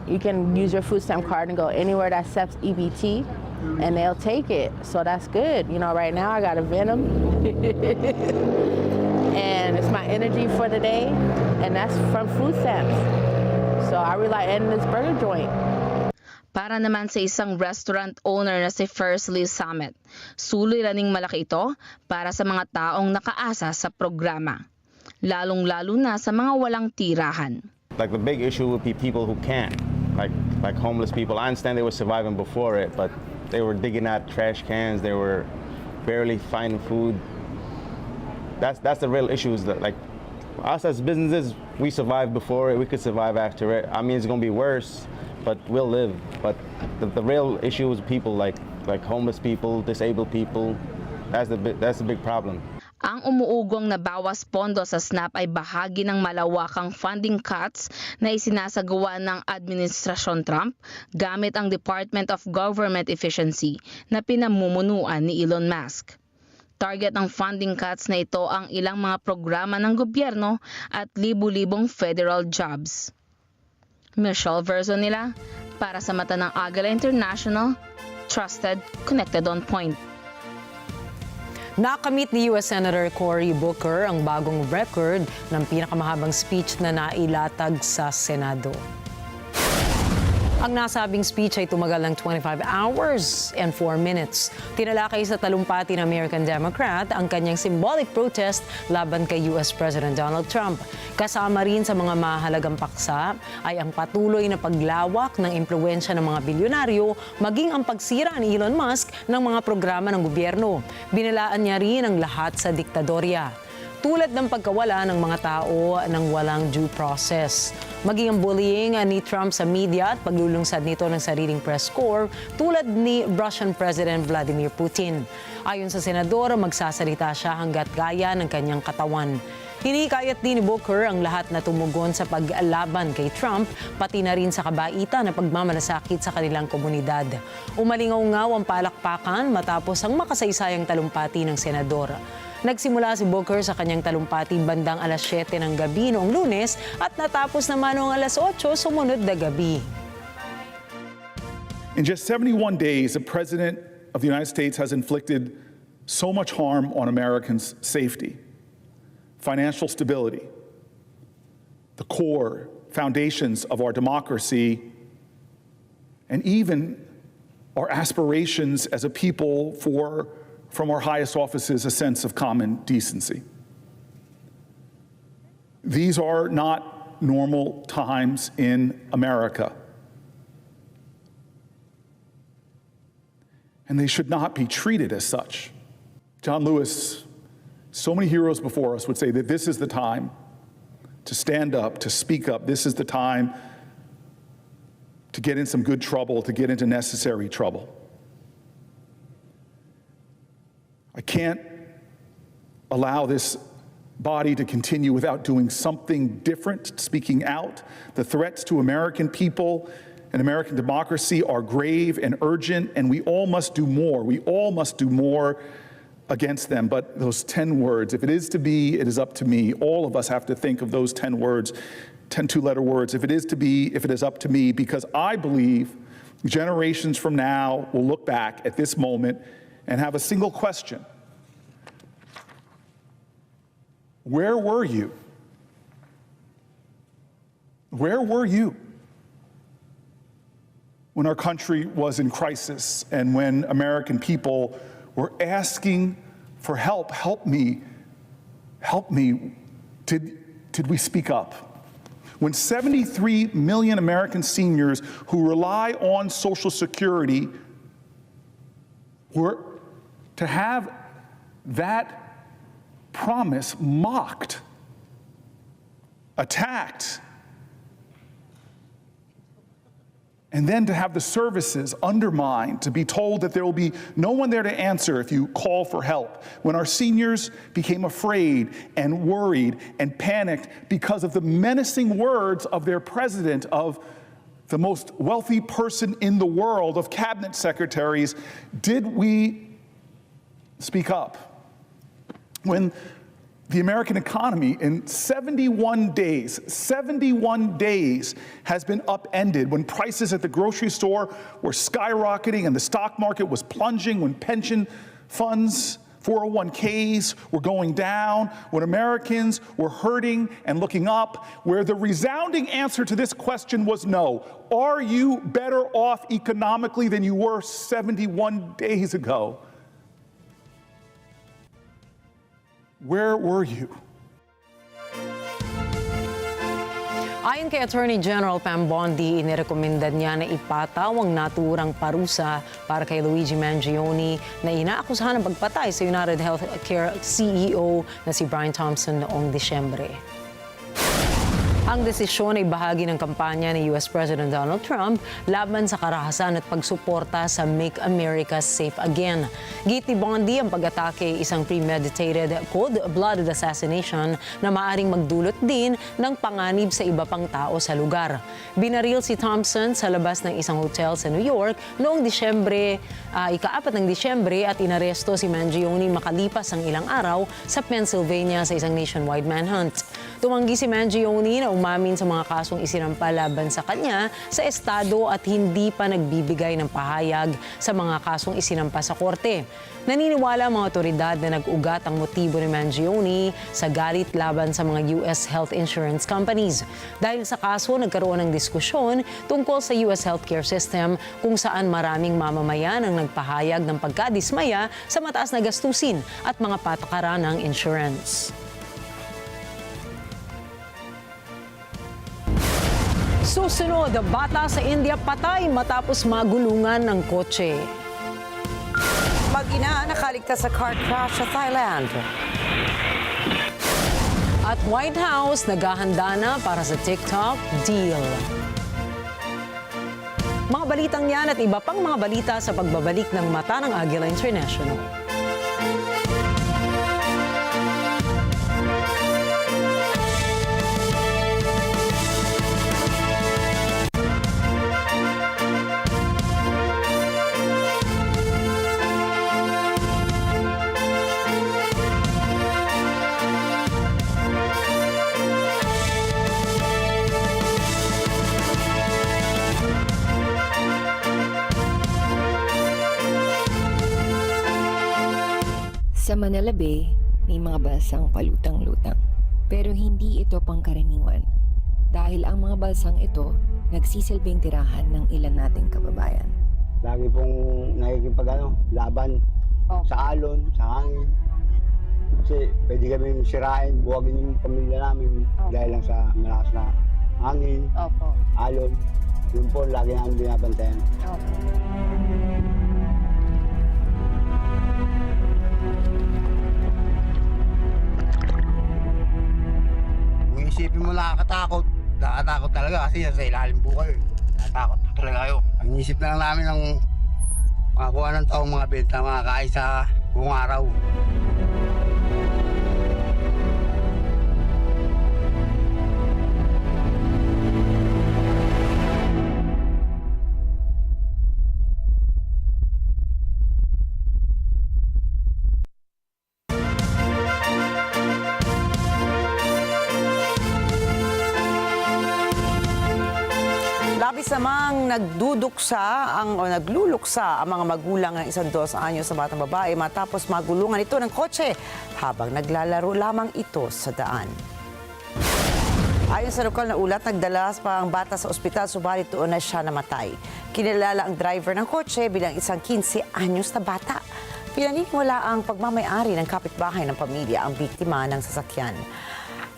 You can use your food stamp card and go anywhere that accepts EBT, and they'll take it. So that's good. You know, right now I got a Venom, and it's my energy for the day, and that's from food stamps. So I rely on this burger joint. Para naman sa isang restaurant owner na si First Lee Summit, suliraning malaki ito para sa mga taong nakaasa sa programa, lalong-lalo na sa mga walang tirahan. Like the big issue would be people who can't. Like homeless people. I understand they were surviving before it, but they were digging out trash cans. They were barely finding food. That's the real issues. That like us as businesses, we survived before it. We could survive after it. I mean, it's gonna be worse, but we'll live. But the real issue is people like homeless people, disabled people. That's the big problem. Ang umuugong na bawas pondo sa SNAP ay bahagi ng malawakang funding cuts na isinasagawa ng Administrasyon Trump gamit ang Department of Government Efficiency na pinamumunuan ni Elon Musk. Target ng funding cuts na ito ang ilang mga programa ng gobyerno at libu-libong federal jobs. Michelle Verzonilla para sa mata ng Agila International, trusted, connected on point. Nakamit ni U.S. Senator Cory Booker ang bagong record ng pinakamahabang speech na nailatag sa Senado. Ang nasabing speech ay tumagal ng 25 hours and 4 minutes. Tinalakay sa talumpati ng American Democrat ang kanyang symbolic protest laban kay U.S. President Donald Trump. Kasama rin sa mga mahalagang paksa ay ang patuloy na paglawak ng impluwensya ng mga bilyonaryo maging ang pagsira ni Elon Musk ng mga programa ng gobyerno. Binalaan niya rin ang lahat sa diktadorya, tulad ng pagkawala ng mga tao ng walang due process. Maging ang bullying ni Trump sa media at paglulungsad nito ng sariling press corps tulad ni Russian President Vladimir Putin. Ayon sa senador, magsasalita siya hanggat kaya ng kanyang katawan. Hinikayat din ni Booker ang lahat na tumugon sa paglaban kay Trump, pati na rin sa kabaitan na pagmamalasakit sa kanilang komunidad. Umalingaw-ngaw ang palakpakan matapos ang makasaysayang talumpati ng senador. Nagsimula si Booker sa kanyang talumpati bandang alas 7 ng gabi noong Lunes at natapos naman noong alas 8 sumunod na gabi. In just 71 days, the President of the United States has inflicted so much harm on Americans' safety, financial stability, the core foundations of our democracy, and even our aspirations as a people from our highest offices, a sense of common decency. These are not normal times in America. And they should not be treated as such. John Lewis, so many heroes before us would say that this is the time to stand up, to speak up. This is the time to get in some good trouble, to get into necessary trouble. I can't allow this body to continue without doing something different, speaking out. The threats to American people and American democracy are grave and urgent, and we all must do more. We all must do more against them. But those 10 words, if it is to be, it is up to me. All of us have to think of those 10 words, 10 two-letter words. If it is to be, if it is up to me, because I believe generations from now will look back at this moment and have a single question. Where were you? Where were you when our country was in crisis and when American people were asking for help? Help me. Help me. Did we speak up? When 73 million American seniors who rely on Social Security were to have that promise mocked, attacked, and then to have the services undermined, to be told that there will be no one there to answer if you call for help. When our seniors became afraid and worried and panicked because of the menacing words of their president, of the most wealthy person in the world, of cabinet secretaries, did we speak up? When the American economy in 71 days has been upended, when prices at the grocery store were skyrocketing and the stock market was plunging, when pension funds, 401ks were going down, when Americans were hurting and looking up, where the resounding answer to this question was no. Are you better off economically than you were 71 days ago? Where were you? Ayon kay Attorney General Pam Bondi, inirekomenda niya na ipataw ang naturang parusa para kay Luigi Mangione na inaakusahan ng pagpatay sa United Healthcare CEO na si Brian Thompson noong Disyembre. Ang desisyon ay bahagi ng kampanya ni US President Donald Trump laban sa karahasan at pagsuporta sa Make America Safe Again. Git ni Bondi ang pag-atake ay isang premeditated cold-blooded assassination na maaring magdulot din ng panganib sa iba pang tao sa lugar. Binaril si Thompson sa labas ng isang hotel sa New York noong ika-4 ng Disyembre at inaresto si Mangione makalipas ang ilang araw sa Pennsylvania sa isang nationwide manhunt. Tumanggi si Mangione na umamin sa mga kasong isinampa laban sa kanya sa estado at hindi pa nagbibigay ng pahayag sa mga kasong isinampa sa korte. Naniniwala ang mga otoridad na nag-ugat ang motibo ni Mangione sa galit laban sa mga US health insurance companies. Dahil sa kaso, nagkaroon ng diskusyon tungkol sa US healthcare system kung saan maraming mamamayan ang nagpahayag ng pagkadismaya sa mataas na gastusin at mga patakaran ng insurance. Susunod, bata sa India patay matapos magulungan ng kotse. Mag-ina nakaligtas sa car crash sa Thailand. At White House naghahanda na para sa TikTok deal. Mga balitang yan at iba pang mga balita sa pagbabalik ng Mata ng Agila International. Sa Manila Bay, may mga balsang palutang-lutang. Pero hindi ito pangkaraniwan. Dahil ang mga balsang ito, nagsisilbing tirahan ng ilan nating kababayan. Lagi pong laban sa alon, sa hangin. Kasi pwede kami sirain, buwagin yung pamilya namin dahil lang sa malakas na hangin, alon. Yun po, lagi namin binabantayan. Isipin mo nakakatakot talaga kasi sa ilalim po kayo. Nakatakot po talaga kayo. Ang isip na lang namin ng makakuha ng taong mga benta, makakain sa buong araw. Labis namang nagluluksa ang mga magulang ng 12 anyos sa batang babae matapos magulungan ito ng kotse habang naglalaro lamang ito sa daan. Ayon sa lokal na ulat, nagdala pa ang bata sa ospital subalit doon na siya namatay. Kinilala ang driver ng kotse bilang isang 15 anyos na bata. Pinaniniwala ang pagmamay-ari ng kapitbahay ng pamilya ang biktima ng sasakyan.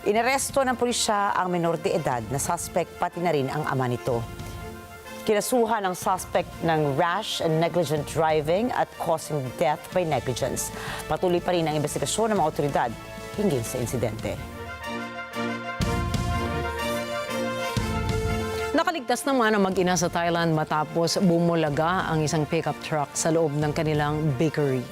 Inaresto ng pulisya ang menor de edad na suspect pati na rin ang ama nito. Kinasuhan ang suspect ng rash and negligent driving at causing death by negligence. Patuloy pa rin ang investigasyon ng mga otoridad hinggil sa insidente. Nakaligtas naman ang mag-ina sa Thailand matapos bumulaga ang isang pickup truck sa loob ng kanilang bakery.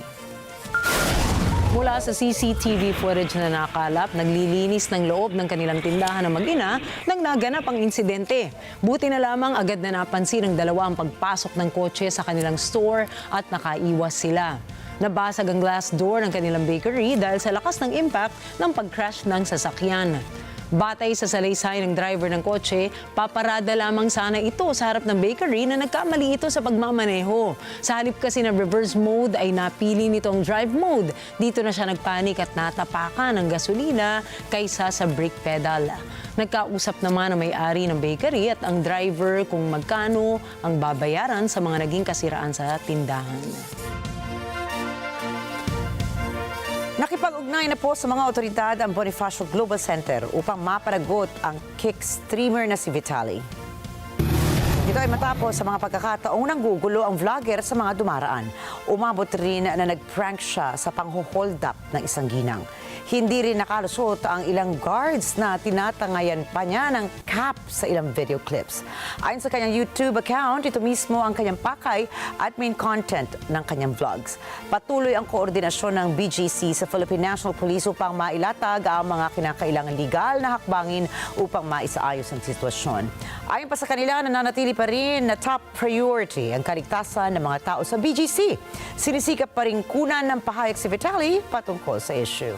Mula sa CCTV footage na nakalap, naglilinis ng loob ng kanilang tindahan ng mag-ina nang naganap ang insidente. Buti na lamang agad na napansin ng dalawa ang pagpasok ng kotse sa kanilang store at nakaiwas sila. Nabasag ang glass door ng kanilang bakery dahil sa lakas ng impact ng pag-crash ng sasakyan. Batay sa salaysay ng driver ng kotse, paparada lamang sana ito sa harap ng bakery na nagkamali ito sa pagmamaneho. Sa halip kasi ng reverse mode ay napili nitong drive mode. Dito na siya nagpanik at natapakan ng gasolina kaysa sa brake pedal. Nagkausap naman ang may-ari ng bakery at ang driver kung magkano ang babayaran sa mga naging kasiraan sa tindahan. Nakipag-ugnay na po sa mga otoridad ang Bonifacio Global Center upang mapanagot ang kick streamer na si Vitaly. Ito ay matapos sa mga pagkakataong nanggugulo ang vlogger sa mga dumaraan. Umabot rin na nag-prank siya sa pang-hold up ng isang ginang. Hindi rin nakalusot ang ilang guards na tinatangayan pa niya ng cap sa ilang video clips. Ayon sa kanyang YouTube account, ito mismo ang kanyang pakay at main content ng kanyang vlogs. Patuloy ang koordinasyon ng BGC sa Philippine National Police upang mailatag ang mga kinakailangan legal na hakbangin upang maisaayos ang sitwasyon. Ayon pa sa kanila, nananatili pa rin na top priority ang kaligtasan ng mga tao sa BGC. Sinisikap pa rin kunan ng pahayag si Vitali patungkol sa issue.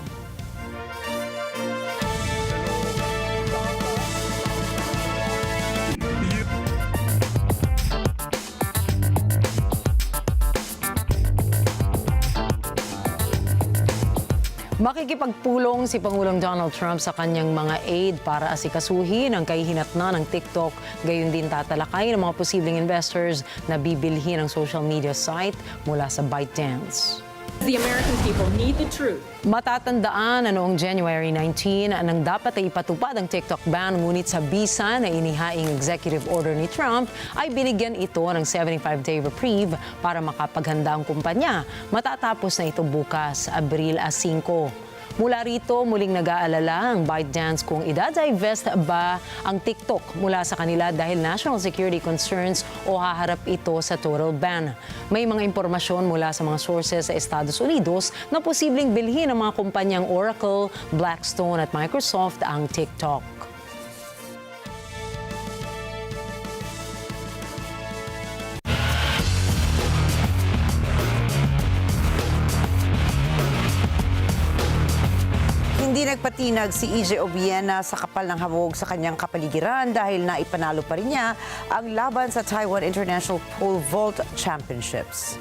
Makikipagpulong si Pangulong Donald Trump sa kanyang mga aide para asikasuhin ang kahihinatnan ng TikTok. Gayon din tatalakay ng mga posibleng investors na bibilhin ang social media site mula sa ByteDance. The American people need the truth. Matatandaan na noong January 19 nang dapat ay ipatupad ang TikTok ban, ngunit sa bisa na inihaing executive order ni Trump ay binigyan ito ng 75-day reprieve para makapaghanda ang kumpanya. Matatapos na ito bukas, Abril 5. Mula rito, muling nag-aalala ang ByteDance kung idadivest ba ang TikTok mula sa kanila dahil national security concerns o haharap ito sa total ban. May mga impormasyon mula sa mga sources sa Estados Unidos na posibleng bilhin ng mga kumpanyang Oracle, Blackstone at Microsoft ang TikTok. Hindi nagpatinag si EJ Obiena sa kapal ng hamog sa kanyang kapaligiran dahil naipanalo pa rin niya ang laban sa Taiwan International Pole Vault Championships.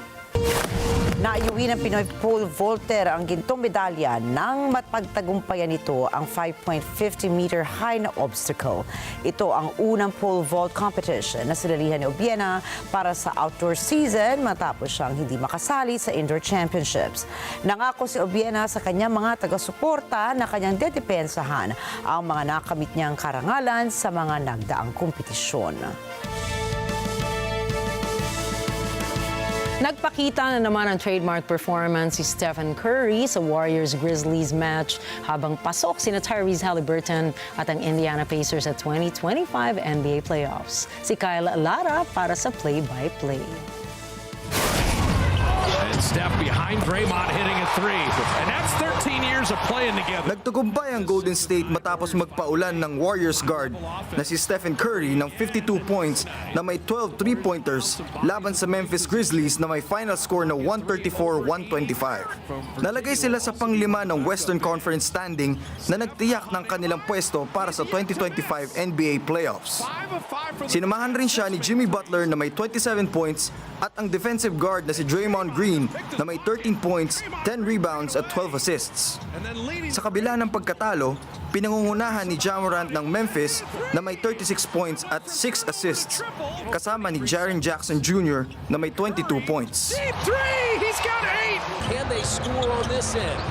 Naiuwi ng Pinoy pole vaulter ang gintong medalya nang mapagtagumpayan nito ang 5.50-meter high na obstacle. Ito ang unang pole vault competition na sinalihan ni Obiena para sa outdoor season matapos siyang hindi makasali sa indoor championships. Nangako si Obiena sa kanyang mga taga-suporta na kanyang dedepensahan ang mga nakamit niyang karangalan sa mga nagdaang kompetisyon. Nagpakita na naman ang trademark performance si Stephen Curry sa Warriors-Grizzlies match habang pasok sina Tyrese Haliburton at ang Indiana Pacers sa 2025 NBA playoffs. Si Kyle Lara para sa play-by-play. And Steph behind Draymond hitting a three. And that's 13 years of playing together. Nagtagumpay ang Golden State matapos magpaulan ng Warriors guard na si Stephen Curry ng 52 points na may 12 3-pointers laban sa Memphis Grizzlies na may final score na 134-125. Nalagay sila sa panglima ng Western Conference standing na nagtiyak ng kanilang pwesto para sa 2025 NBA playoffs. Sinamahan rin siya ni Jimmy Butler na may 27 points at ang defensive guard na si Draymond Green na may 13 points, 10 rebounds at 12 assists. Sa kabila ng pagkatalo, pinangungunahan ni Ja Morant ng Memphis na may 36 points at 6 assists, kasama ni Jaren Jackson Jr. na may 22 points. Deep three! He's got 8! Can they score on this end?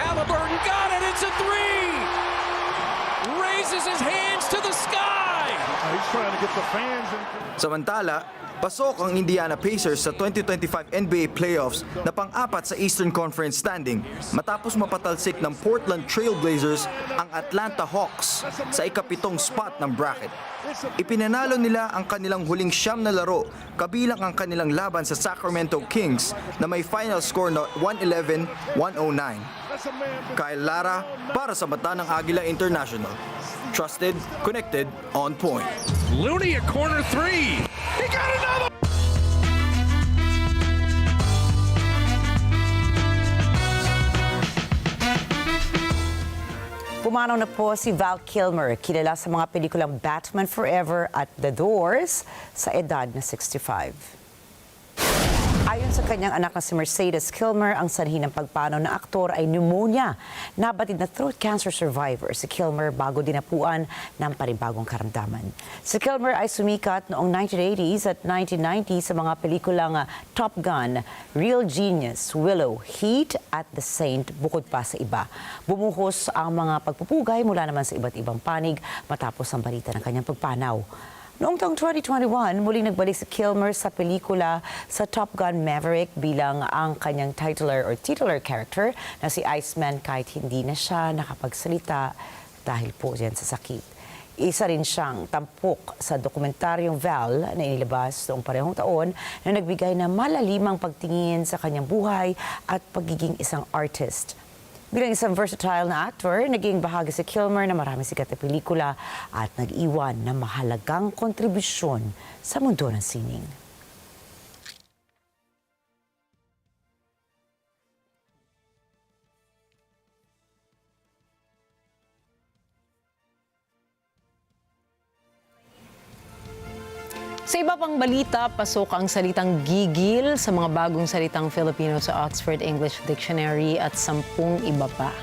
Haliburton got it! It's a three! Raises his hands to the sky! He's trying to get the fans in. Samantala, pasok ang Indiana Pacers sa 2025 NBA playoffs na pang-apat sa Eastern Conference standing matapos mapatalsik ng Portland Trail Blazers ang Atlanta Hawks sa ika-7 spot ng bracket. Ipinanalo nila ang kanilang huling 9 na laro kabilang ang kanilang laban sa Sacramento Kings na may final score na 111-109. Kyle Lara para sa mata ng Agila International. Trusted, connected, on point. Looney at corner three! He got another! Pumanaw na po si Val Kilmer, kilala sa mga pelikulang Batman Forever at The Doors, sa edad na 65. Ayon sa kanyang anak na si Mercedes Kilmer, ang sanhi ng pagpanaw ng aktor ay pneumonia. Nabatid na throat cancer survivor si Kilmer bago dinapuan ng panibagong karamdaman. Si Kilmer ay sumikat noong 1980s at 1990s sa mga pelikulang Top Gun, Real Genius, Willow, Heat at The Saint, bukod pa sa iba. Bumuhos ang mga pagpupugay mula naman sa iba't ibang panig matapos ang balita ng kanyang pagpanaw. Noong taong 2021, muling nagbalik si Kilmer sa pelikula sa Top Gun Maverick bilang ang kanyang titular character na si Iceman kahit hindi na siya nakapagsalita dahil po yan sa sakit. Isa rin siyang tampok sa dokumentaryong Val na inilabas noong parehong taon na nagbigay ng malalimang pagtingin sa kanyang buhay at pagiging isang artist. Bilang isang versatile na actor, naging bahagi si Kilmer na maraming sikat na pelikula at nag-iwan ng mahalagang kontribusyon sa mundo ng sining. Sa iba pang balita, pasok ang salitang gigil sa mga bagong salitang Filipino sa Oxford English Dictionary at 10 iba pa.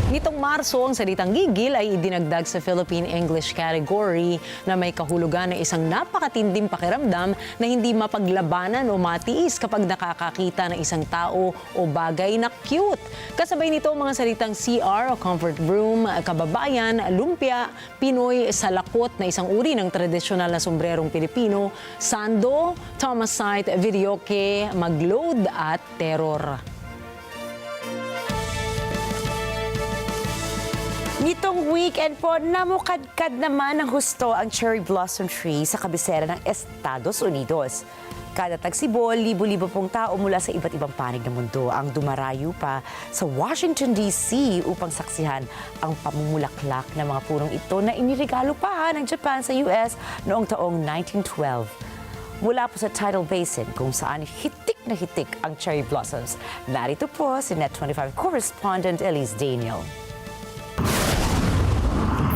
Nitong Marso, ang salitang gigil ay idinagdag sa Philippine English category na may kahulugan ng isang napakatinding pakiramdam na hindi mapaglabanan o matiis kapag nakakakita ng isang tao o bagay na cute. Kasabay nito mga salitang CR o comfort room, kababayan, lumpia, Pinoy, salakot na isang uri ng tradisyonal na sombrerong Pilipino, sando, Thomasite, videoke, magload at terror. Nitong weekend po, namukadkad naman ng husto ang cherry blossom tree sa kabisera ng Estados Unidos. Kada tagsibol, libo-libo pong tao mula sa iba't ibang panig ng mundo ang dumarayo pa sa Washington, D.C. upang saksihan ang pamumulaklak ng mga punong ito na inirigalo pa ng Japan sa U.S. noong taong 1912. Mula po sa Tidal Basin kung saan hitik na hitik ang cherry blossoms. Narito po si Net25 correspondent Elise Daniel.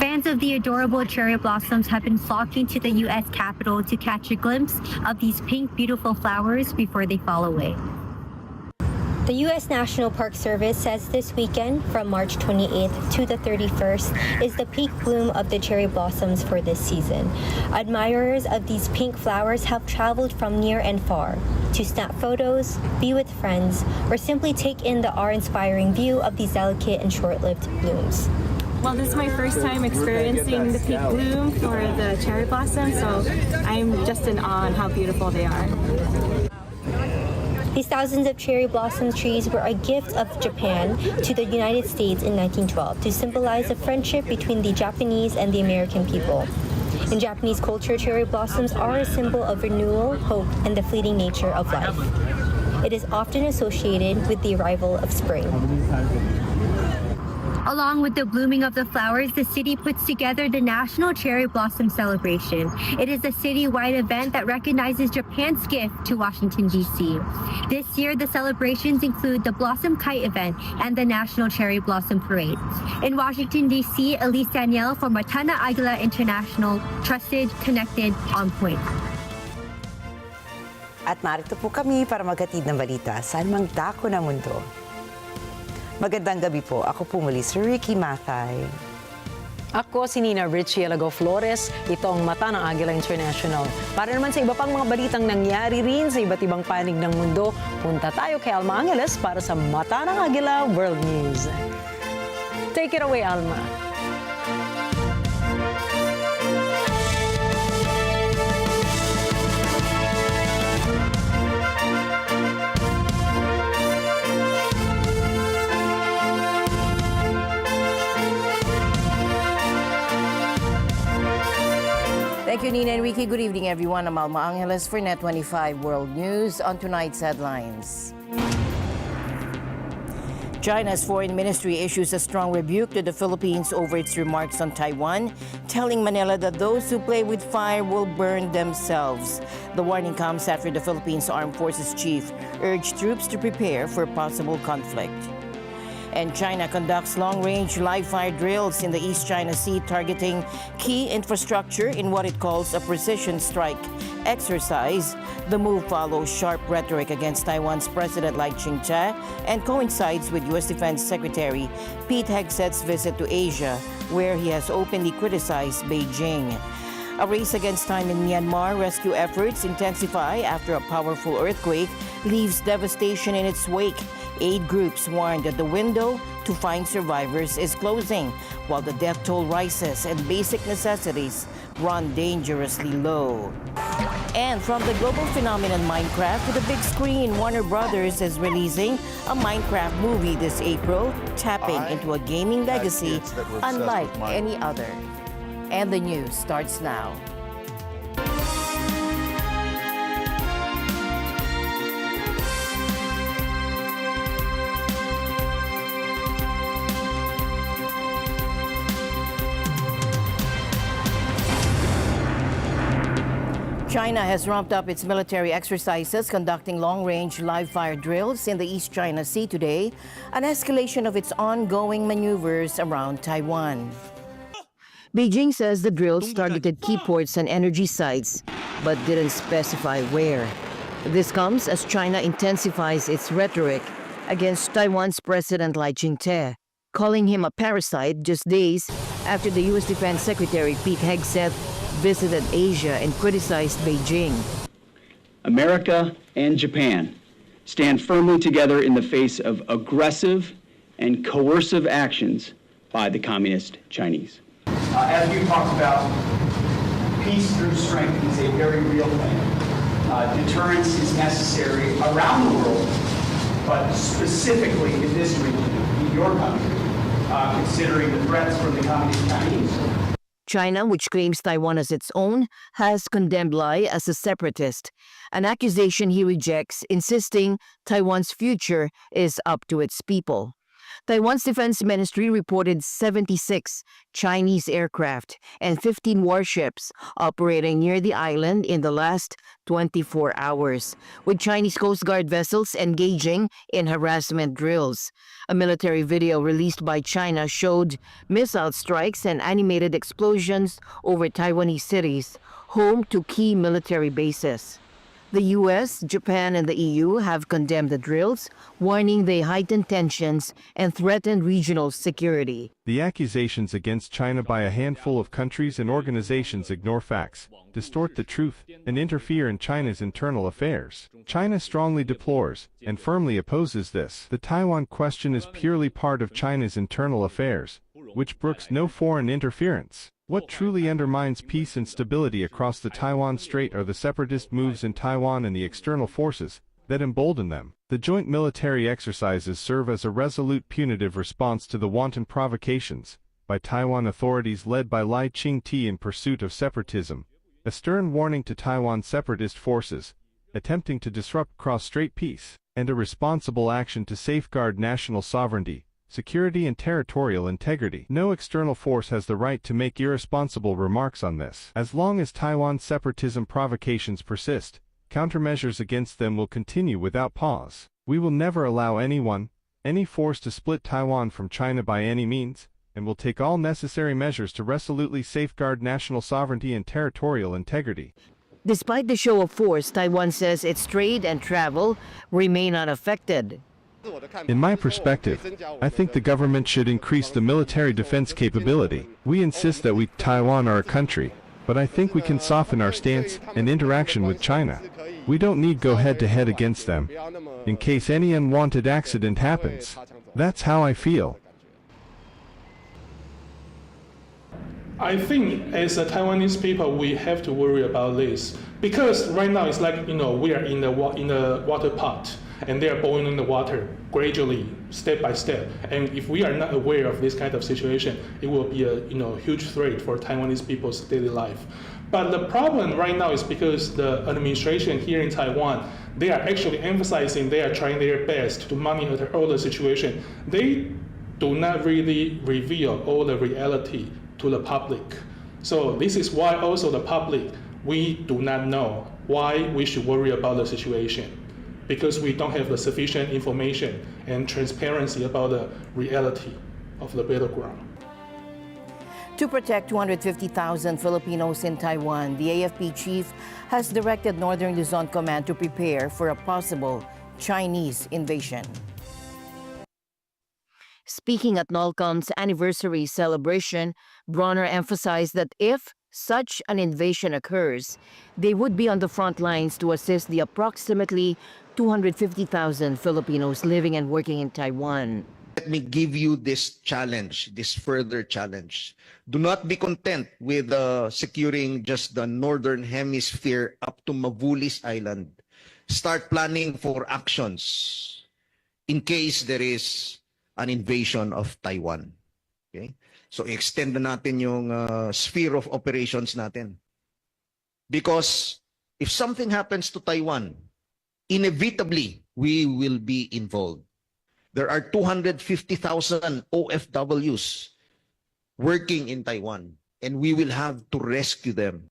Fans of the adorable cherry blossoms have been flocking to the U.S. Capitol to catch a glimpse of these pink, beautiful flowers before they fall away. The U.S. National Park Service says this weekend, from March 28th to the 31st, is the peak bloom of the cherry blossoms for this season. Admirers of these pink flowers have traveled from near and far to snap photos, be with friends, or simply take in the awe-inspiring view of these delicate and short-lived blooms. Well, this is my first time experiencing the peak bloom for the cherry blossom, so I'm just in awe on how beautiful they are. These thousands of cherry blossom trees were a gift of Japan to the United States in 1912 to symbolize the friendship between the Japanese and the American people. In Japanese culture, cherry blossoms are a symbol of renewal, hope, and the fleeting nature of life. It is often associated with the arrival of spring. Along with the blooming of the flowers, the city puts together the National Cherry Blossom Celebration. It is a city-wide event that recognizes Japan's gift to Washington, D.C. This year, the celebrations include the Blossom Kite event and the National Cherry Blossom Parade. In Washington, D.C., Elise Danielle for Matana Agila International, trusted, connected, on point. At narito po kami para maghatid ng balita sa anumang dako ng mundo. Magandang gabi po. Ako po muli si Rikki Mathay. Ako si Rikki Alagao Flores. Ito ang Mata ng Agila International. Para naman sa iba pang mga balitang nangyari rin sa iba't ibang panig ng mundo, punta tayo kay Alma Angeles para sa Mata ng Agila World News. Take it away, Alma. Thank you, Nina and Rikki. Good evening, everyone. I'm Alma Angeles for Net25 World News. On tonight's headlines. China's foreign ministry issues a strong rebuke to the Philippines over its remarks on Taiwan, telling Manila that those who play with fire will burn themselves. The warning comes after the Philippines Armed Forces chief urged troops to prepare for possible conflict. And China conducts long-range live-fire drills in the East China Sea targeting key infrastructure in what it calls a precision strike exercise. The move follows sharp rhetoric against Taiwan's President Lai Ching-te and coincides with U.S. Defense Secretary Pete Hegseth's visit to Asia, where he has openly criticized Beijing. A race against time in Myanmar, rescue efforts intensify after a powerful earthquake leaves devastation in its wake. Aid groups warn that the window to find survivors is closing, while the death toll rises and basic necessities run dangerously low. And from the global phenomenon Minecraft to the big screen, Warner Brothers is releasing a Minecraft movie this April, tapping into a gaming legacy unlike any other. And the news starts now. China has ramped up its military exercises, conducting long-range live-fire drills in the East China Sea today, an escalation of its ongoing maneuvers around Taiwan. Beijing says the drills targeted key ports and energy sites, but didn't specify where. This comes as China intensifies its rhetoric against Taiwan's President Lai Ching-te, calling him a parasite just days after the U.S. Defense Secretary Pete Hegseth visited Asia and criticized Beijing. America and Japan stand firmly together in the face of aggressive and coercive actions by the Communist Chinese. As we've talked about, peace through strength is a very real thing. Deterrence is necessary around the world, but specifically in this region, in your country, considering the threats from the Communist Chinese. China, which claims Taiwan as its own, has condemned Lai as a separatist, an accusation he rejects, insisting Taiwan's future is up to its people. Taiwan's defense ministry reported 76 Chinese aircraft and 15 warships operating near the island in the last 24 hours, with Chinese Coast Guard vessels engaging in harassment drills. A military video released by China showed missile strikes and animated explosions over Taiwanese cities, home to key military bases. The U.S., Japan, and the EU have condemned the drills, warning they heighten tensions and threaten regional security. The accusations against China by a handful of countries and organizations ignore facts, distort the truth, and interfere in China's internal affairs. China strongly deplores and firmly opposes this. The Taiwan question is purely part of China's internal affairs, which brooks no foreign interference. What truly undermines peace and stability across the Taiwan Strait are the separatist moves in Taiwan and the external forces that embolden them. The joint military exercises serve as a resolute punitive response to the wanton provocations by Taiwan authorities led by Lai Ching-te in pursuit of separatism, a stern warning to Taiwan separatist forces attempting to disrupt cross-strait peace, and a responsible action to safeguard national sovereignty, security, and territorial integrity. No external force has the right to make irresponsible remarks on this. As long as Taiwan's separatism provocations persist, countermeasures against them will continue without pause. We will never allow anyone, any force to split Taiwan from China by any means, and will take all necessary measures to resolutely safeguard national sovereignty and territorial integrity. Despite the show of force, Taiwan says its trade and travel remain unaffected. In my perspective, I think the government should increase the military defense capability. We insist that we, Taiwan, are a country, but I think we can soften our stance and interaction with China. We don't need go head-to-head against them, in case any unwanted accident happens. That's how I feel. I think as a Taiwanese people, we have to worry about this, because right now it's like, we are in the water pot, and they are boiling the water gradually, step by step. And if we are not aware of this kind of situation, it will be a huge threat for Taiwanese people's daily life. But the problem right now is because the administration here in Taiwan, they are actually emphasizing, they are trying their best to monitor all the situation. They do not really reveal all the reality to the public. So this is why also the public, we do not know why we should worry about the situation, because we don't have the sufficient information and transparency about the reality of the battleground. To protect 250,000 Filipinos in Taiwan, the AFP chief has directed Northern Luzon Command to prepare for a possible Chinese invasion. Speaking at NOLCOM's anniversary celebration, Bronner emphasized that if such an invasion occurs, they would be on the front lines to assist the approximately 250,000 Filipinos living and working in Taiwan. Let me give you this challenge, this further challenge. Do not be content with securing just the northern hemisphere up to Mavulis Island. Start planning for actions in case there is an invasion of Taiwan. Okay? So extend na natin yung sphere of operations natin. Because if something happens to Taiwan, inevitably we will be involved. There are 250,000 OFWs working in Taiwan, and we will have to rescue them.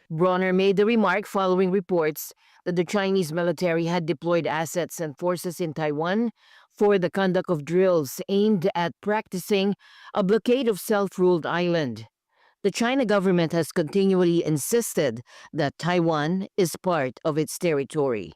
Bronner made the remark following reports that the Chinese military had deployed assets and forces in Taiwan for the conduct of drills aimed at practicing a blockade of self-ruled island. The China government has continually insisted that Taiwan is part of its territory.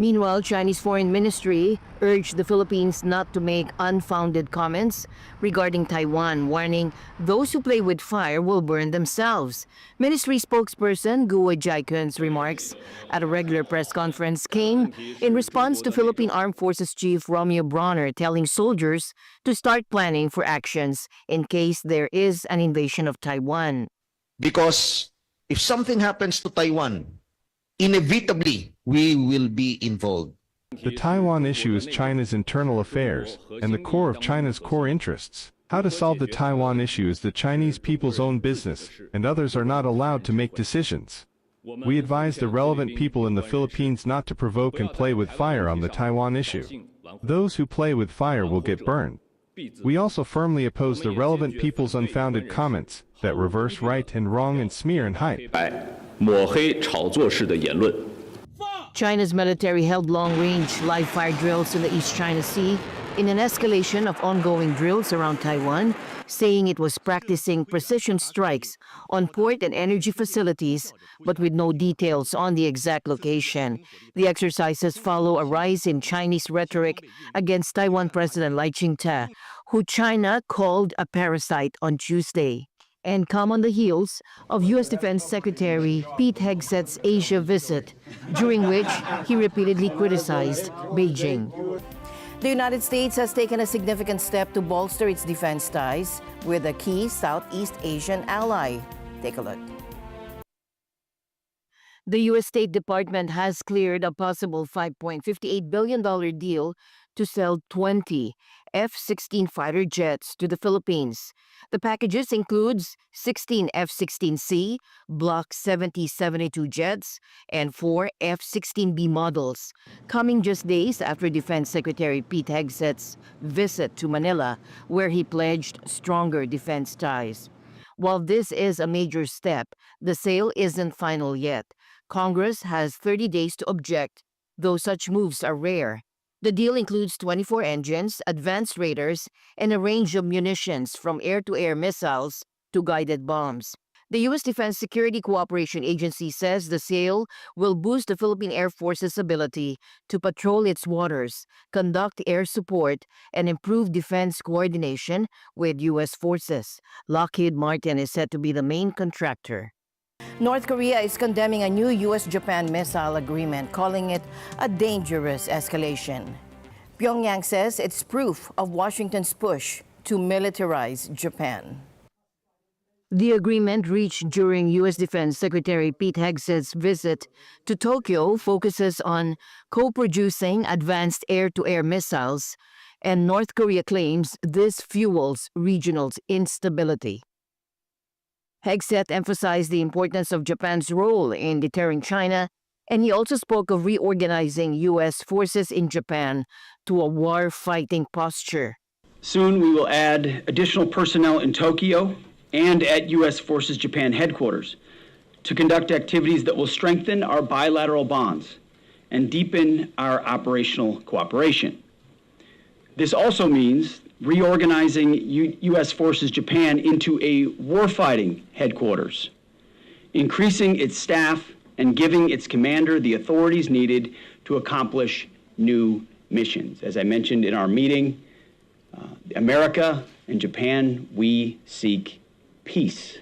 Meanwhile, Chinese Foreign Ministry urged the Philippines not to make unfounded comments regarding Taiwan, warning those who play with fire will burn themselves. Ministry spokesperson Guo Jiakun's remarks at a regular press conference came in response to Philippine Armed Forces Chief Romeo Bronner telling soldiers to start planning for actions in case there is an invasion of Taiwan. Because if something happens to Taiwan, inevitably we will be involved. The Taiwan issue is China's internal affairs and the core of China's core interests. How to solve the Taiwan issue is the Chinese people's own business, and others are not allowed to make decisions. We advise the relevant people in the Philippines not to provoke and play with fire on the Taiwan issue. Those who play with fire will get burned. We also firmly oppose the relevant people's unfounded comments that reverse right and wrong and smear and hype. China's military held long-range live-fire drills in the East China Sea in an escalation of ongoing drills around Taiwan, saying it was practicing precision strikes on port and energy facilities, but with no details on the exact location. The exercises follow a rise in Chinese rhetoric against Taiwan President Lai Ching-te, who China called a parasite on Tuesday, and come on the heels of U.S. Defense Secretary Pete Hegseth's Asia visit, during which he repeatedly criticized Beijing. The United States has taken a significant step to bolster its defense ties with a key Southeast Asian ally. Take a look. The U.S. State Department has cleared a possible $5.58 billion deal to sell 20 F-16 fighter jets to the Philippines. The packages includes 16 F-16C, Block 70-72 jets, and 4 F-16B models, coming just days after Defense Secretary Pete Hegseth's visit to Manila, where he pledged stronger defense ties. While this is a major step, the sale isn't final yet. Congress has 30 days to object, though such moves are rare. The deal includes 24 engines, advanced radars, and a range of munitions from air-to-air missiles to guided bombs. The U.S. Defense Security Cooperation Agency says the sale will boost the Philippine Air Force's ability to patrol its waters, conduct air support, and improve defense coordination with U.S. forces. Lockheed Martin is said to be the main contractor. North Korea is condemning a new U.S.-Japan missile agreement, calling it a dangerous escalation. Pyongyang says it's proof of Washington's push to militarize Japan. The agreement reached during U.S. Defense Secretary Pete Hegseth's visit to Tokyo focuses on co-producing advanced air-to-air missiles, and North Korea claims this fuels regional instability. Hegseth emphasized the importance of Japan's role in deterring China, and he also spoke of reorganizing U.S. forces in Japan to a war-fighting posture. Soon we will add additional personnel in Tokyo and at U.S. Forces Japan headquarters to conduct activities that will strengthen our bilateral bonds and deepen our operational cooperation. This also means reorganizing U.S. Forces Japan into a warfighting headquarters, increasing its staff and giving its commander the authorities needed to accomplish new missions. As I mentioned in our meeting, America and Japan, we seek peace.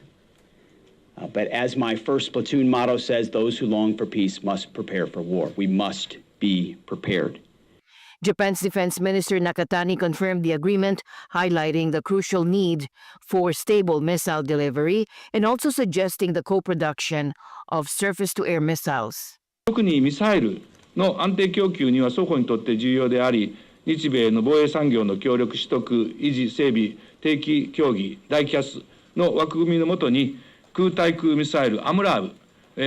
But as my first platoon motto says, those who long for peace must prepare for war. We must be prepared. Japan's Defense Minister Nakatani confirmed the agreement, highlighting the crucial need for stable missile delivery and also suggesting the co-production of surface-to-air missiles. 特にミサイルの安定供給には双方にとって重要であり、日米の防衛産業の協力取得、維持、整備、定期協議、大キャスの枠組みのもとに、空対空ミサイルアムラーブ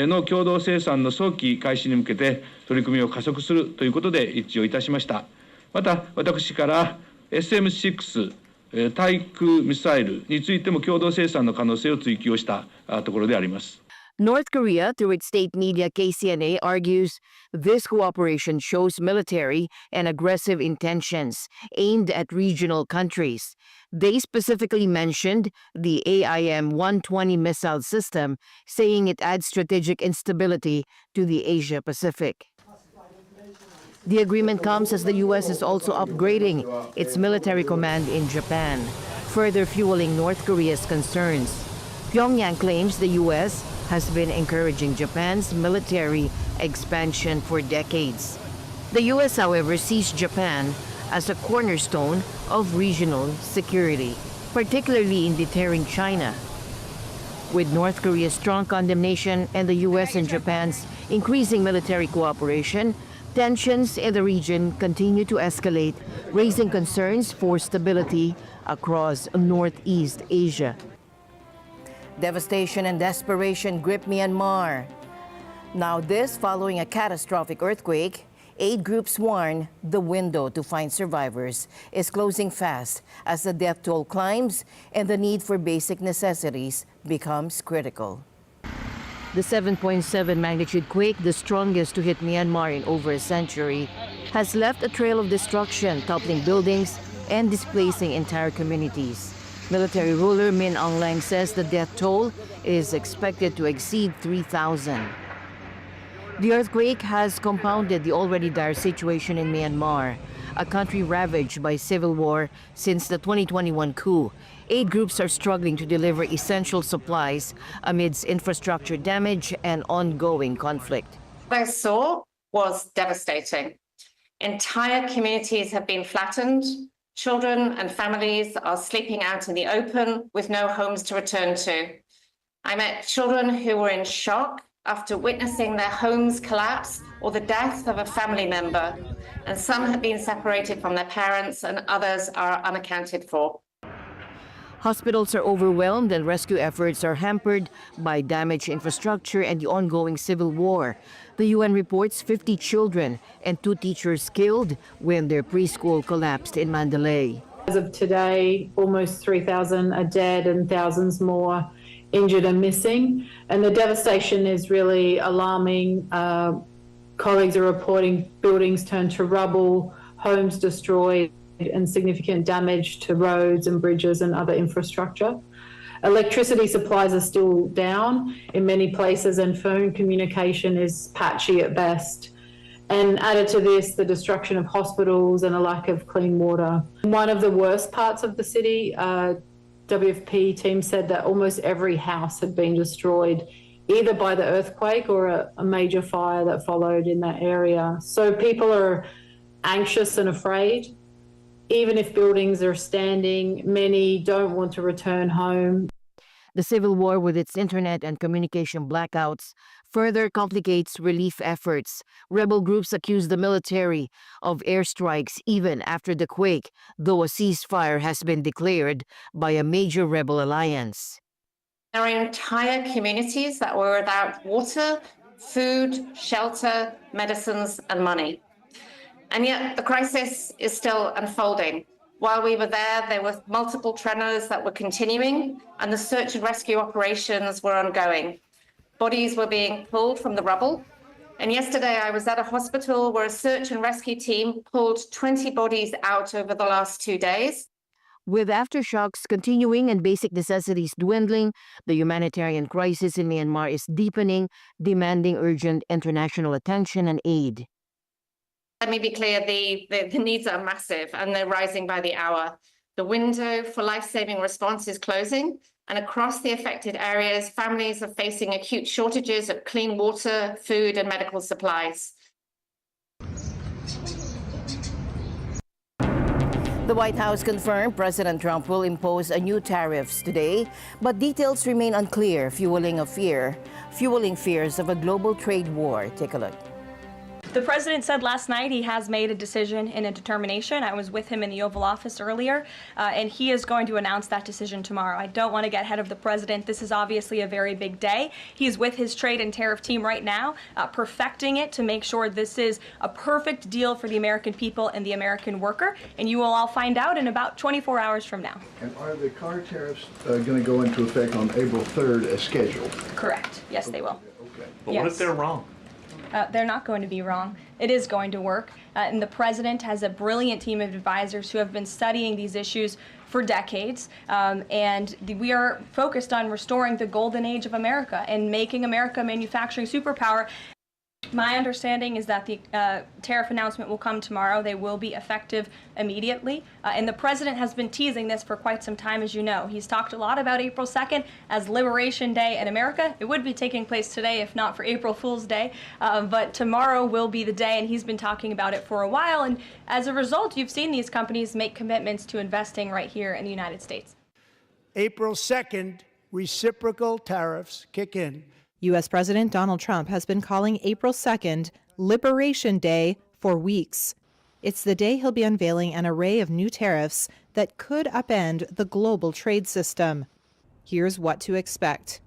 の共同生産の早期開始に向けて取り組みを加速するということで一致をいたしました。また、私から SM6 対空ミサイルについても共同生産の可能性を追求したところであります。North Korea, through its state media KCNA, argues this cooperation shows military and aggressive intentions aimed at regional countries. They specifically mentioned the AIM-120 missile system, saying it adds strategic instability to the Asia-Pacific. The agreement comes as the U.S. is also upgrading its military command in Japan, further fueling North Korea's concerns. Pyongyang claims the U.S. has been encouraging Japan's military expansion for decades. The U.S., however, sees Japan as a cornerstone of regional security, particularly in deterring China. With North Korea's strong condemnation and the U.S. and Japan's increasing military cooperation, tensions in the region continue to escalate, raising concerns for stability across Northeast Asia. Devastation and desperation grip Myanmar. Now this following a catastrophic earthquake, aid groups warn the window to find survivors is closing fast as the death toll climbs and the need for basic necessities becomes critical. The 7.7 magnitude quake, the strongest to hit Myanmar in over a century, has left a trail of destruction, toppling buildings and displacing entire communities. Military ruler Min Aung Hlaing says the death toll is expected to exceed 3,000. The earthquake has compounded the already dire situation in Myanmar, a country ravaged by civil war since the 2021 coup. Aid groups are struggling to deliver essential supplies amidst infrastructure damage and ongoing conflict. What I saw was devastating. Entire communities have been flattened. Children and families are sleeping out in the open with no homes to return to. I met children who were in shock after witnessing their homes collapse or the death of a family member, and some have been separated from their parents and others are unaccounted for. Hospitals are overwhelmed and rescue efforts are hampered by damaged infrastructure and the ongoing civil war. The UN reports 50 children and 2 teachers killed when their preschool collapsed in Mandalay. As of today, almost 3,000 are dead and thousands more injured and missing. And the devastation is really alarming. Colleagues are reporting buildings turned to rubble, homes destroyed, and significant damage to roads and bridges and other infrastructure. Electricity supplies are still down in many places and phone communication is patchy at best. And added to this, the destruction of hospitals and a lack of clean water. One of the worst parts of the city, WFP team said that almost every house had been destroyed either by the earthquake or a major fire that followed in that area. So people are anxious and afraid. Even if buildings are standing, many don't want to return home. The civil war with its internet and communication blackouts further complicates relief efforts. Rebel groups accuse the military of airstrikes even after the quake, though a ceasefire has been declared by a major rebel alliance. There are entire communities that were without water, food, shelter, medicines, and money. And yet the crisis is still unfolding. While we were there were multiple tremors that were continuing and the search and rescue operations were ongoing. Bodies were being pulled from the rubble. And yesterday I was at a hospital where a search and rescue team pulled 20 bodies out over the last 2 days. With aftershocks continuing and basic necessities dwindling, the humanitarian crisis in Myanmar is deepening, demanding urgent international attention and aid. Let me be clear, the needs are massive and they're rising by the hour. The window for life-saving response is closing, and across the affected areas, families are facing acute shortages of clean water, food, and medical supplies. The White House confirmed President Trump will impose a new tariffs today, but details remain unclear, fueling fears of a global trade war. Take a look. The president said last night he has made a decision and a determination. I was with him in the Oval Office earlier, and he is going to announce that decision tomorrow. I don't want to get ahead of the president. This is obviously a very big day. He's with his trade and tariff team right now, perfecting it to make sure this is a perfect deal for the American people and the American worker, and you will all find out in about 24 hours from now. And are the car tariffs going to go into effect on April 3rd as scheduled? Correct. Yes, they will. Okay. But what if they're wrong? They're not going to be wrong. It is going to work. And the president has a brilliant team of advisors who have been studying these issues for decades. We are focused on restoring the golden age of America and making America a manufacturing superpower. My understanding is that the tariff announcement will come tomorrow. They will be effective immediately. And the president has been teasing this for quite some time, as you know. He's talked a lot about April 2nd as Liberation Day in America. It would be taking place today if not for April Fool's Day. But tomorrow will be the day, and he's been talking about it for a while. And as a result, you've seen these companies make commitments to investing right here in the United States. April 2nd, reciprocal tariffs kick in. U.S. President Donald Trump has been calling April 2nd Liberation Day for weeks. It's the day he'll be unveiling an array of new tariffs that could upend the global trade system. Here's what to expect.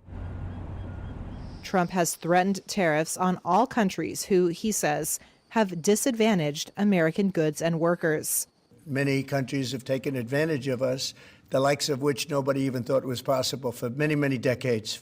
Trump has threatened tariffs on all countries who, he says, have disadvantaged American goods and workers. Many countries have taken advantage of us, the likes of which nobody even thought was possible for many, many decades,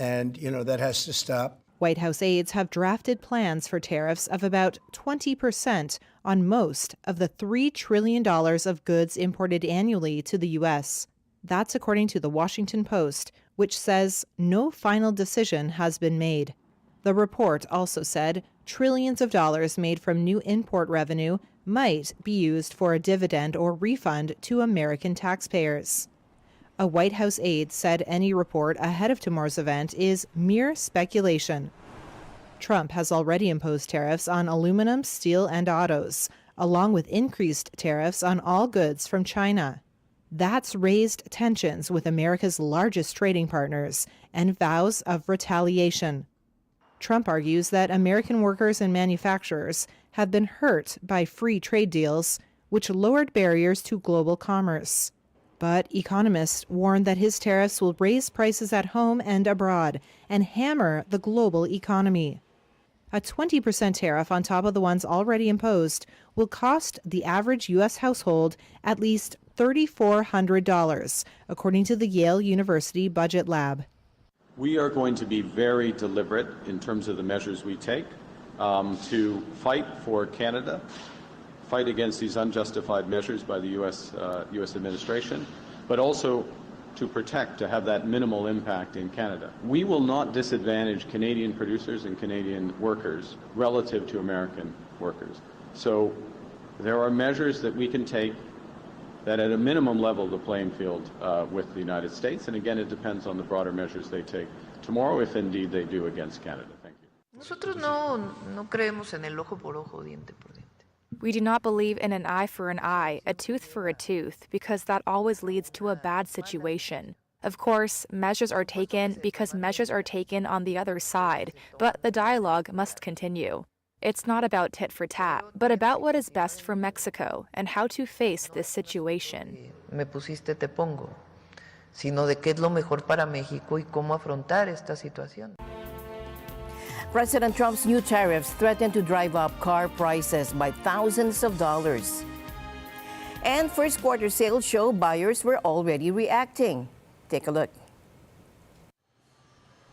And, that has to stop. White House aides have drafted plans for tariffs of about 20% on most of the $3 trillion of goods imported annually to the U.S. That's according to the Washington Post, which says no final decision has been made. The report also said trillions of dollars made from new import revenue might be used for a dividend or refund to American taxpayers. A White House aide said any report ahead of tomorrow's event is mere speculation. Trump has already imposed tariffs on aluminum, steel, and autos, along with increased tariffs on all goods from China. That's raised tensions with America's largest trading partners and vows of retaliation. Trump argues that American workers and manufacturers have been hurt by free trade deals, which lowered barriers to global commerce. But economists warn that his tariffs will raise prices at home and abroad and hammer the global economy. A 20% tariff on top of the ones already imposed will cost the average U.S. household at least $3,400, according to the Yale University Budget Lab. We are going to be very deliberate in terms of the measures we take to fight for Canada, fight against these unjustified measures by the U.S. administration, but also to protect, to have that minimal impact in Canada. We will not disadvantage Canadian producers and Canadian workers relative to American workers. So there are measures that we can take that at a minimum level the playing field with the United States, and again it depends on the broader measures they take tomorrow, if indeed they do against Canada. Thank you. Nosotros no creemos en el ojo por ojo, diente por diente. We do not believe in an eye for an eye, a tooth for a tooth, because that always leads to a bad situation. Of course, measures are taken because measures are taken on the other side, but the dialogue must continue. It's not about tit for tat, but about what is best for Mexico and how to face this situation. Me pusiste, te pongo, sino de qué es lo mejor para México y cómo afrontar esta situación. President Trump's new tariffs threaten to drive up car prices by thousands of dollars. And first quarter sales show buyers were already reacting. Take a look.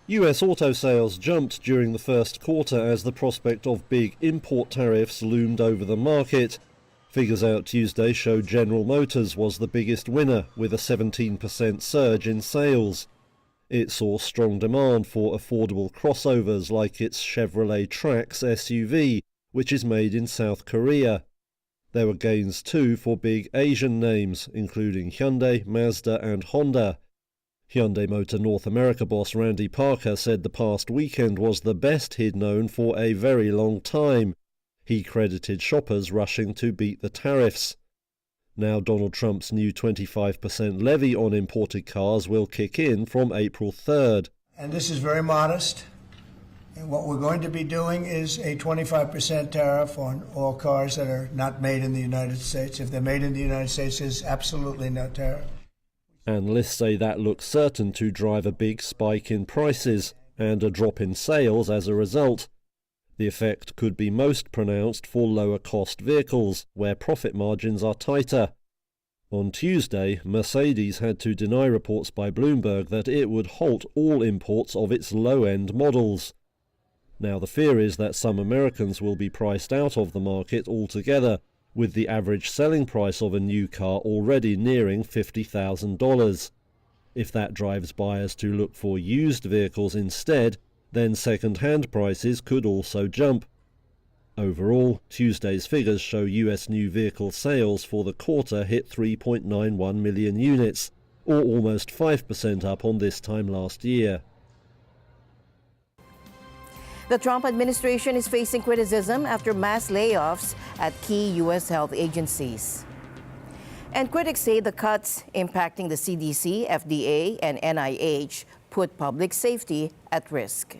US auto sales jumped during the first quarter as the prospect of big import tariffs loomed over the market. Figures out Tuesday show General Motors was the biggest winner, with a 17% surge in sales. It saw strong demand for affordable crossovers like its Chevrolet Trax SUV, which is made in South Korea. There were gains too for big Asian names, including Hyundai, Mazda and Honda. Hyundai Motor North America boss Randy Parker said the past weekend was the best he'd known for a very long time. He credited shoppers rushing to beat the tariffs. Now Donald Trump's new 25% levy on imported cars will kick in from April 3rd. And this is very modest. And what we're going to be doing is a 25% tariff on all cars that are not made in the United States. If they're made in the United States, there's absolutely no tariff. Analysts say that looks certain to drive a big spike in prices and a drop in sales as a result. The effect could be most pronounced for lower-cost vehicles, where profit margins are tighter. On Tuesday, Mercedes had to deny reports by Bloomberg that it would halt all imports of its low-end models. Now the fear is that some Americans will be priced out of the market altogether, with the average selling price of a new car already nearing $50,000. If that drives buyers to look for used vehicles instead, then second-hand prices could also jump. Overall, Tuesday's figures show US new vehicle sales for the quarter hit 3.91 million units, or almost 5% up on this time last year. The Trump administration is facing criticism after mass layoffs at key U.S. health agencies. And critics say the cuts impacting the CDC, FDA, and NIH put public safety at risk.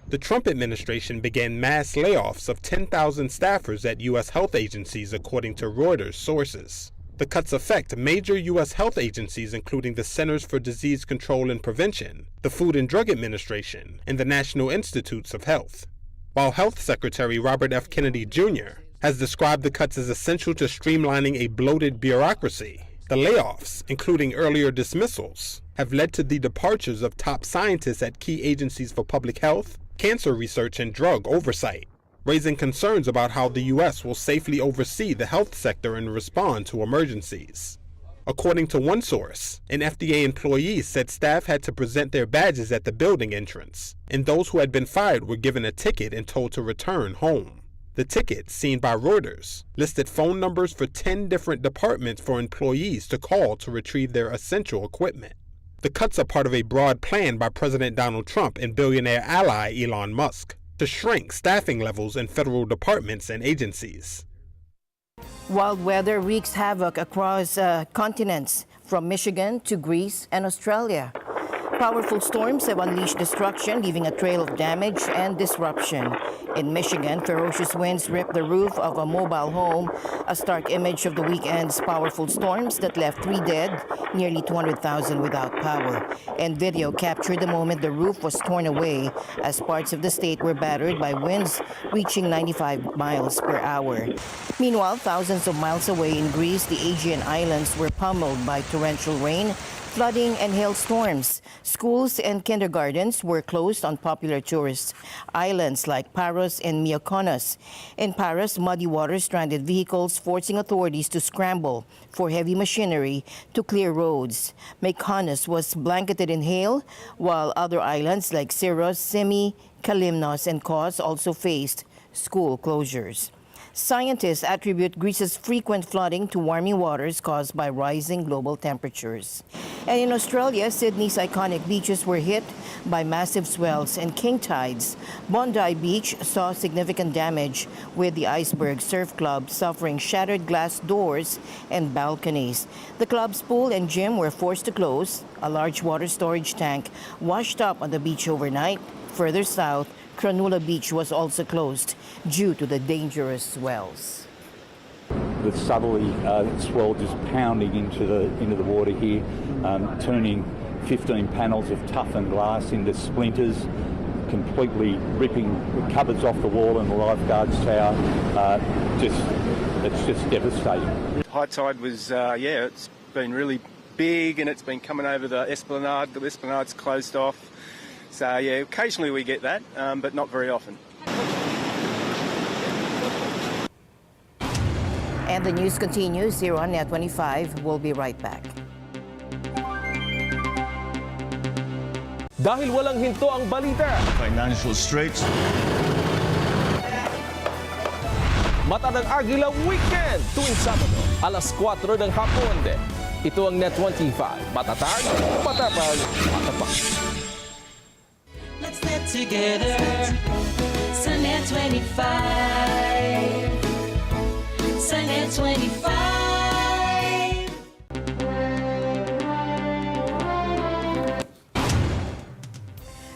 The Trump administration began mass layoffs of 10,000 staffers at U.S. health agencies, according to Reuters sources. The cuts affect major U.S. health agencies, including the Centers for Disease Control and Prevention, the Food and Drug Administration, and the National Institutes of Health. While Health Secretary Robert F. Kennedy Jr. has described the cuts as essential to streamlining a bloated bureaucracy, the layoffs, including earlier dismissals, have led to the departures of top scientists at key agencies for public health, cancer research, and drug oversight, raising concerns about how the U.S. will safely oversee the health sector and respond to emergencies. According to one source, an FDA employee said staff had to present their badges at the building entrance, and those who had been fired were given a ticket and told to return home. The ticket, seen by Reuters, listed phone numbers for 10 different departments for employees to call to retrieve their essential equipment. The cuts are part of a broad plan by President Donald Trump and billionaire ally Elon Musk to shrink staffing levels in federal departments and agencies. Wild weather wreaks havoc across continents, from Michigan to Greece and Australia. Powerful storms have unleashed destruction, leaving a trail of damage and disruption. In Michigan, ferocious winds ripped the roof of a mobile home, a stark image of the weekend's powerful storms that left 3 dead, nearly 200,000 without power. And video captured the moment the roof was torn away as parts of the state were battered by winds reaching 95 miles per hour. Meanwhile, thousands of miles away in Greece, the Aegean Islands were pummeled by torrential rain, flooding, and hailstorms. Schools and kindergartens were closed on popular tourist islands like Paros and Mykonos. In Paros, muddy water stranded vehicles, forcing authorities to scramble for heavy machinery to clear roads. Mykonos was blanketed in hail, while other islands like Syros, Simi, Kalymnos, and Kos also faced school closures. Scientists attribute Greece's frequent flooding to warming waters caused by rising global temperatures. And in Australia, Sydney's iconic beaches were hit by massive swells and king tides. Bondi Beach saw significant damage, with the Iceberg Surf Club suffering shattered glass doors and balconies. The club's pool and gym were forced to close. A large water storage tank washed up on the beach overnight. Further south, Cronulla Beach was also closed due to the dangerous swells. The southerly swell just pounding into the water here, turning 15 panels of toughened glass into splinters, completely ripping the cupboards off the wall in the lifeguards tower. It's just devastating. High tide was, it's been really big, and it's been coming over the Esplanade. The Esplanade's closed off. So, occasionally we get that, but not very often. And the news continues here on Net 25. We'll be right back. Dahil walang hinto ang balita. Financial straits. Mata ng Agila Weekend tuwing Sabado, alas 4 ng hapon. Ito ang Net 25. Matatag, matapag, matapak. Let's net together sa Net 25. Sa Net Net25.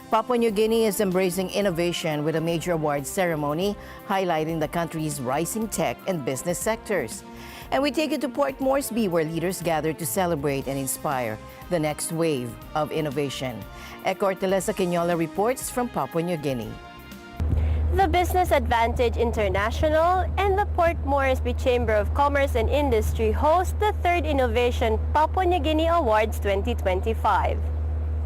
Papua New Guinea is embracing innovation with a major awards ceremony highlighting the country's rising tech and business sectors. And we take you to Port Moresby, where leaders gather to celebrate and inspire the next wave of innovation. Eko Ortelesa Quinola reports from Papua New Guinea. The Business Advantage International and the Port Moresby Chamber of Commerce and Industry host the 3rd Innovation Papua New Guinea Awards 2025.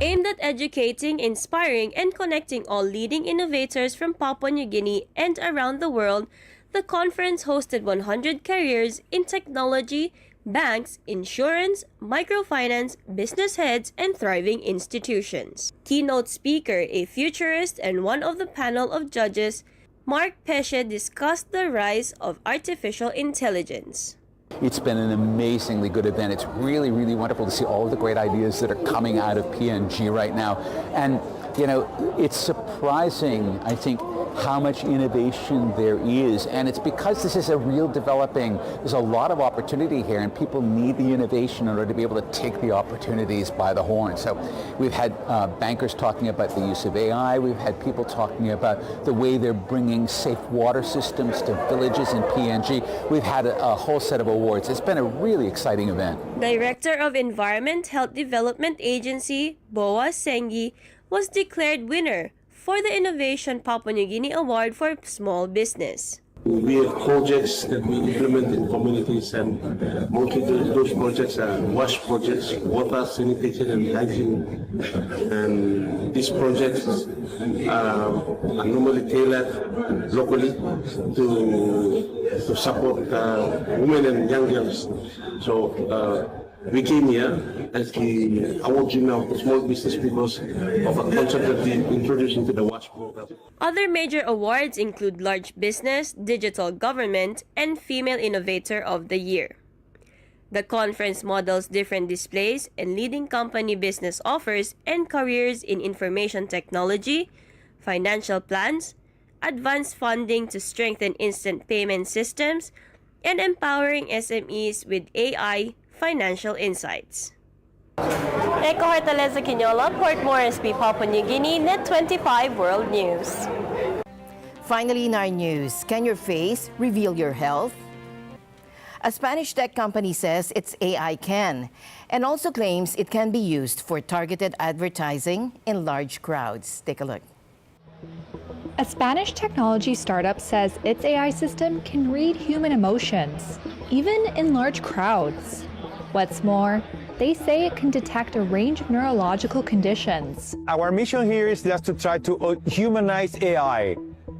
Aimed at educating, inspiring, and connecting all leading innovators from Papua New Guinea and around the world, the conference hosted 100 careers in technology, banks, insurance, microfinance, business heads, and thriving institutions. Keynote speaker, a futurist and one of the panel of judges, Mark Pesce, discussed the rise of artificial intelligence. It's been an amazingly good event. It's really, really wonderful to see all of the great ideas that are coming out of PNG right now. And, you know, it's surprising, I think, how much innovation there is. And it's because this is a real developing, there's a lot of opportunity here, and people need the innovation in order to be able to take the opportunities by the horn. So we've had bankers talking about the use of AI. We've had people talking about the way they're bringing safe water systems to villages in PNG. We've had a whole set of awards. It's been a really exciting event. Director of Environment Health Development Agency, Boa Sengi, was declared winner for the Innovation Papua New Guinea Award for Small Business. We have projects that we implement in communities, and most of those projects are wash projects, water, sanitation, and hygiene. And these projects are normally tailored locally to support women and young girls. So we came here as the award winner for small business because of a concept that we introduced into the WASH program. Other major awards include Large Business, Digital Government, and Female Innovator of the Year. The conference models different displays and leading company business offers and careers in information technology, financial plans, advanced funding to strengthen instant payment systems, and empowering SMEs with AI financial insights. Eko Ortelesa Quinola, Port Moresby, Papua New Guinea, Net25 World News. Finally in our news, can your face reveal your health? A Spanish tech company says its AI can, and also claims it can be used for targeted advertising in large crowds. Take a look. A Spanish technology startup says its AI system can read human emotions, even in large crowds. What's more, they say it can detect a range of neurological conditions. Our mission here is just to try to humanize AI,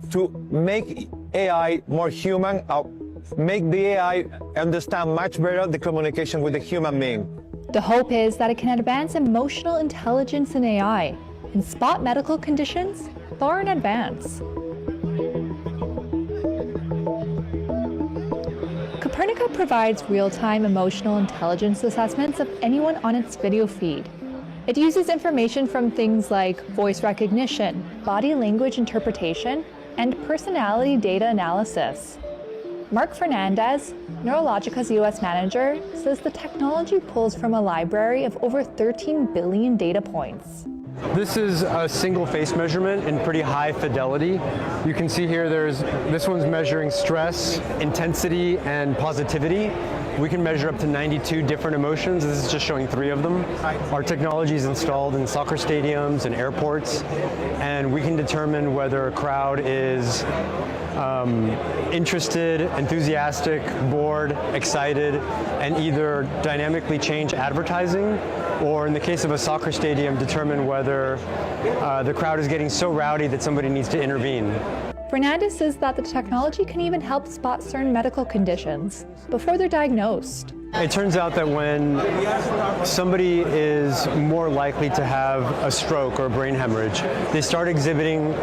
to make AI more human, make the AI understand much better the communication with the human being. The hope is that it can advance emotional intelligence in AI and spot medical conditions far in advance. Copernica provides real-time emotional intelligence assessments of anyone on its video feed. It uses information from things like voice recognition, body language interpretation, and personality data analysis. Mark Fernandez, Neurologica's US manager, says the technology pulls from a library of over 13 billion data points. This is a single face measurement in pretty high fidelity. You can see here this one's measuring stress, intensity, and positivity. We can measure up to 92 different emotions. This is just showing 3 of them. Our technology is installed in soccer stadiums and airports, and we can determine whether a crowd is interested, enthusiastic, bored, excited, and either dynamically change advertising, or in the case of a soccer stadium, determine whether the crowd is getting so rowdy that somebody needs to intervene. Fernandez says that the technology can even help spot certain medical conditions before they're diagnosed. It turns out that when somebody is more likely to have a stroke or a brain hemorrhage, they start exhibiting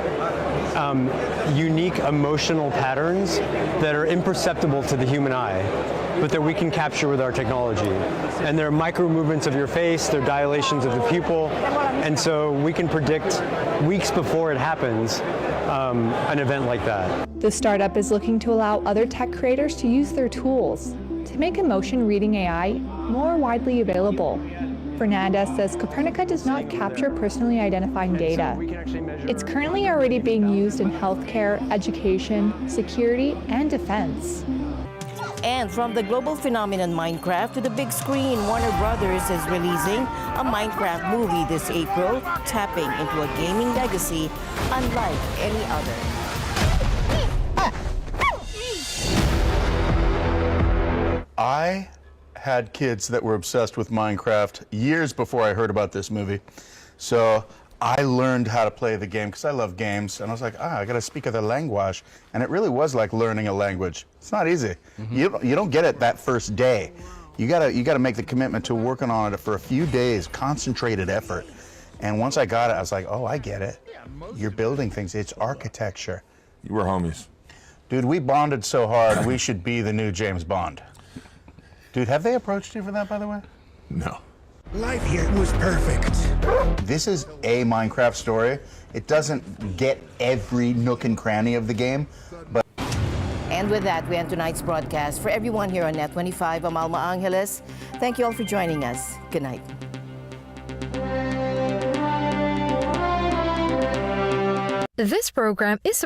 unique emotional patterns that are imperceptible to the human eye, but that we can capture with our technology. And they're micro movements of your face, they're dilations of the pupil, and so we can predict weeks before it happens an event like that. The startup is looking to allow other tech creators to use their tools to make emotion reading AI more widely available. Fernandez says Copernica does not capture personally identifying data. It's currently already being used in healthcare, education, security, and defense. And from the global phenomenon Minecraft to the big screen, Warner Brothers is releasing a Minecraft movie this April, tapping into a gaming legacy unlike any other. I had kids that were obsessed with Minecraft years before I heard about this movie. So I learned how to play the game because I love games, and I was like, I gotta speak their language, and it really was like learning a language. It's not easy. You don't get it that first day. You gotta make the commitment to working on it for a few days, concentrated effort. And once I got it, I was like, oh, I get it. You're building things. It's architecture. You were homies. Dude, we bonded so hard. We should be the new James Bond. Dude, have they approached you for that, by the way? No. Life here was perfect. This is a Minecraft story. It doesn't get every nook and cranny of the game, but... And with that, we end tonight's broadcast. For everyone here on Net 25, I'm Alma Angeles. Thank you all for joining us. Good night. This program is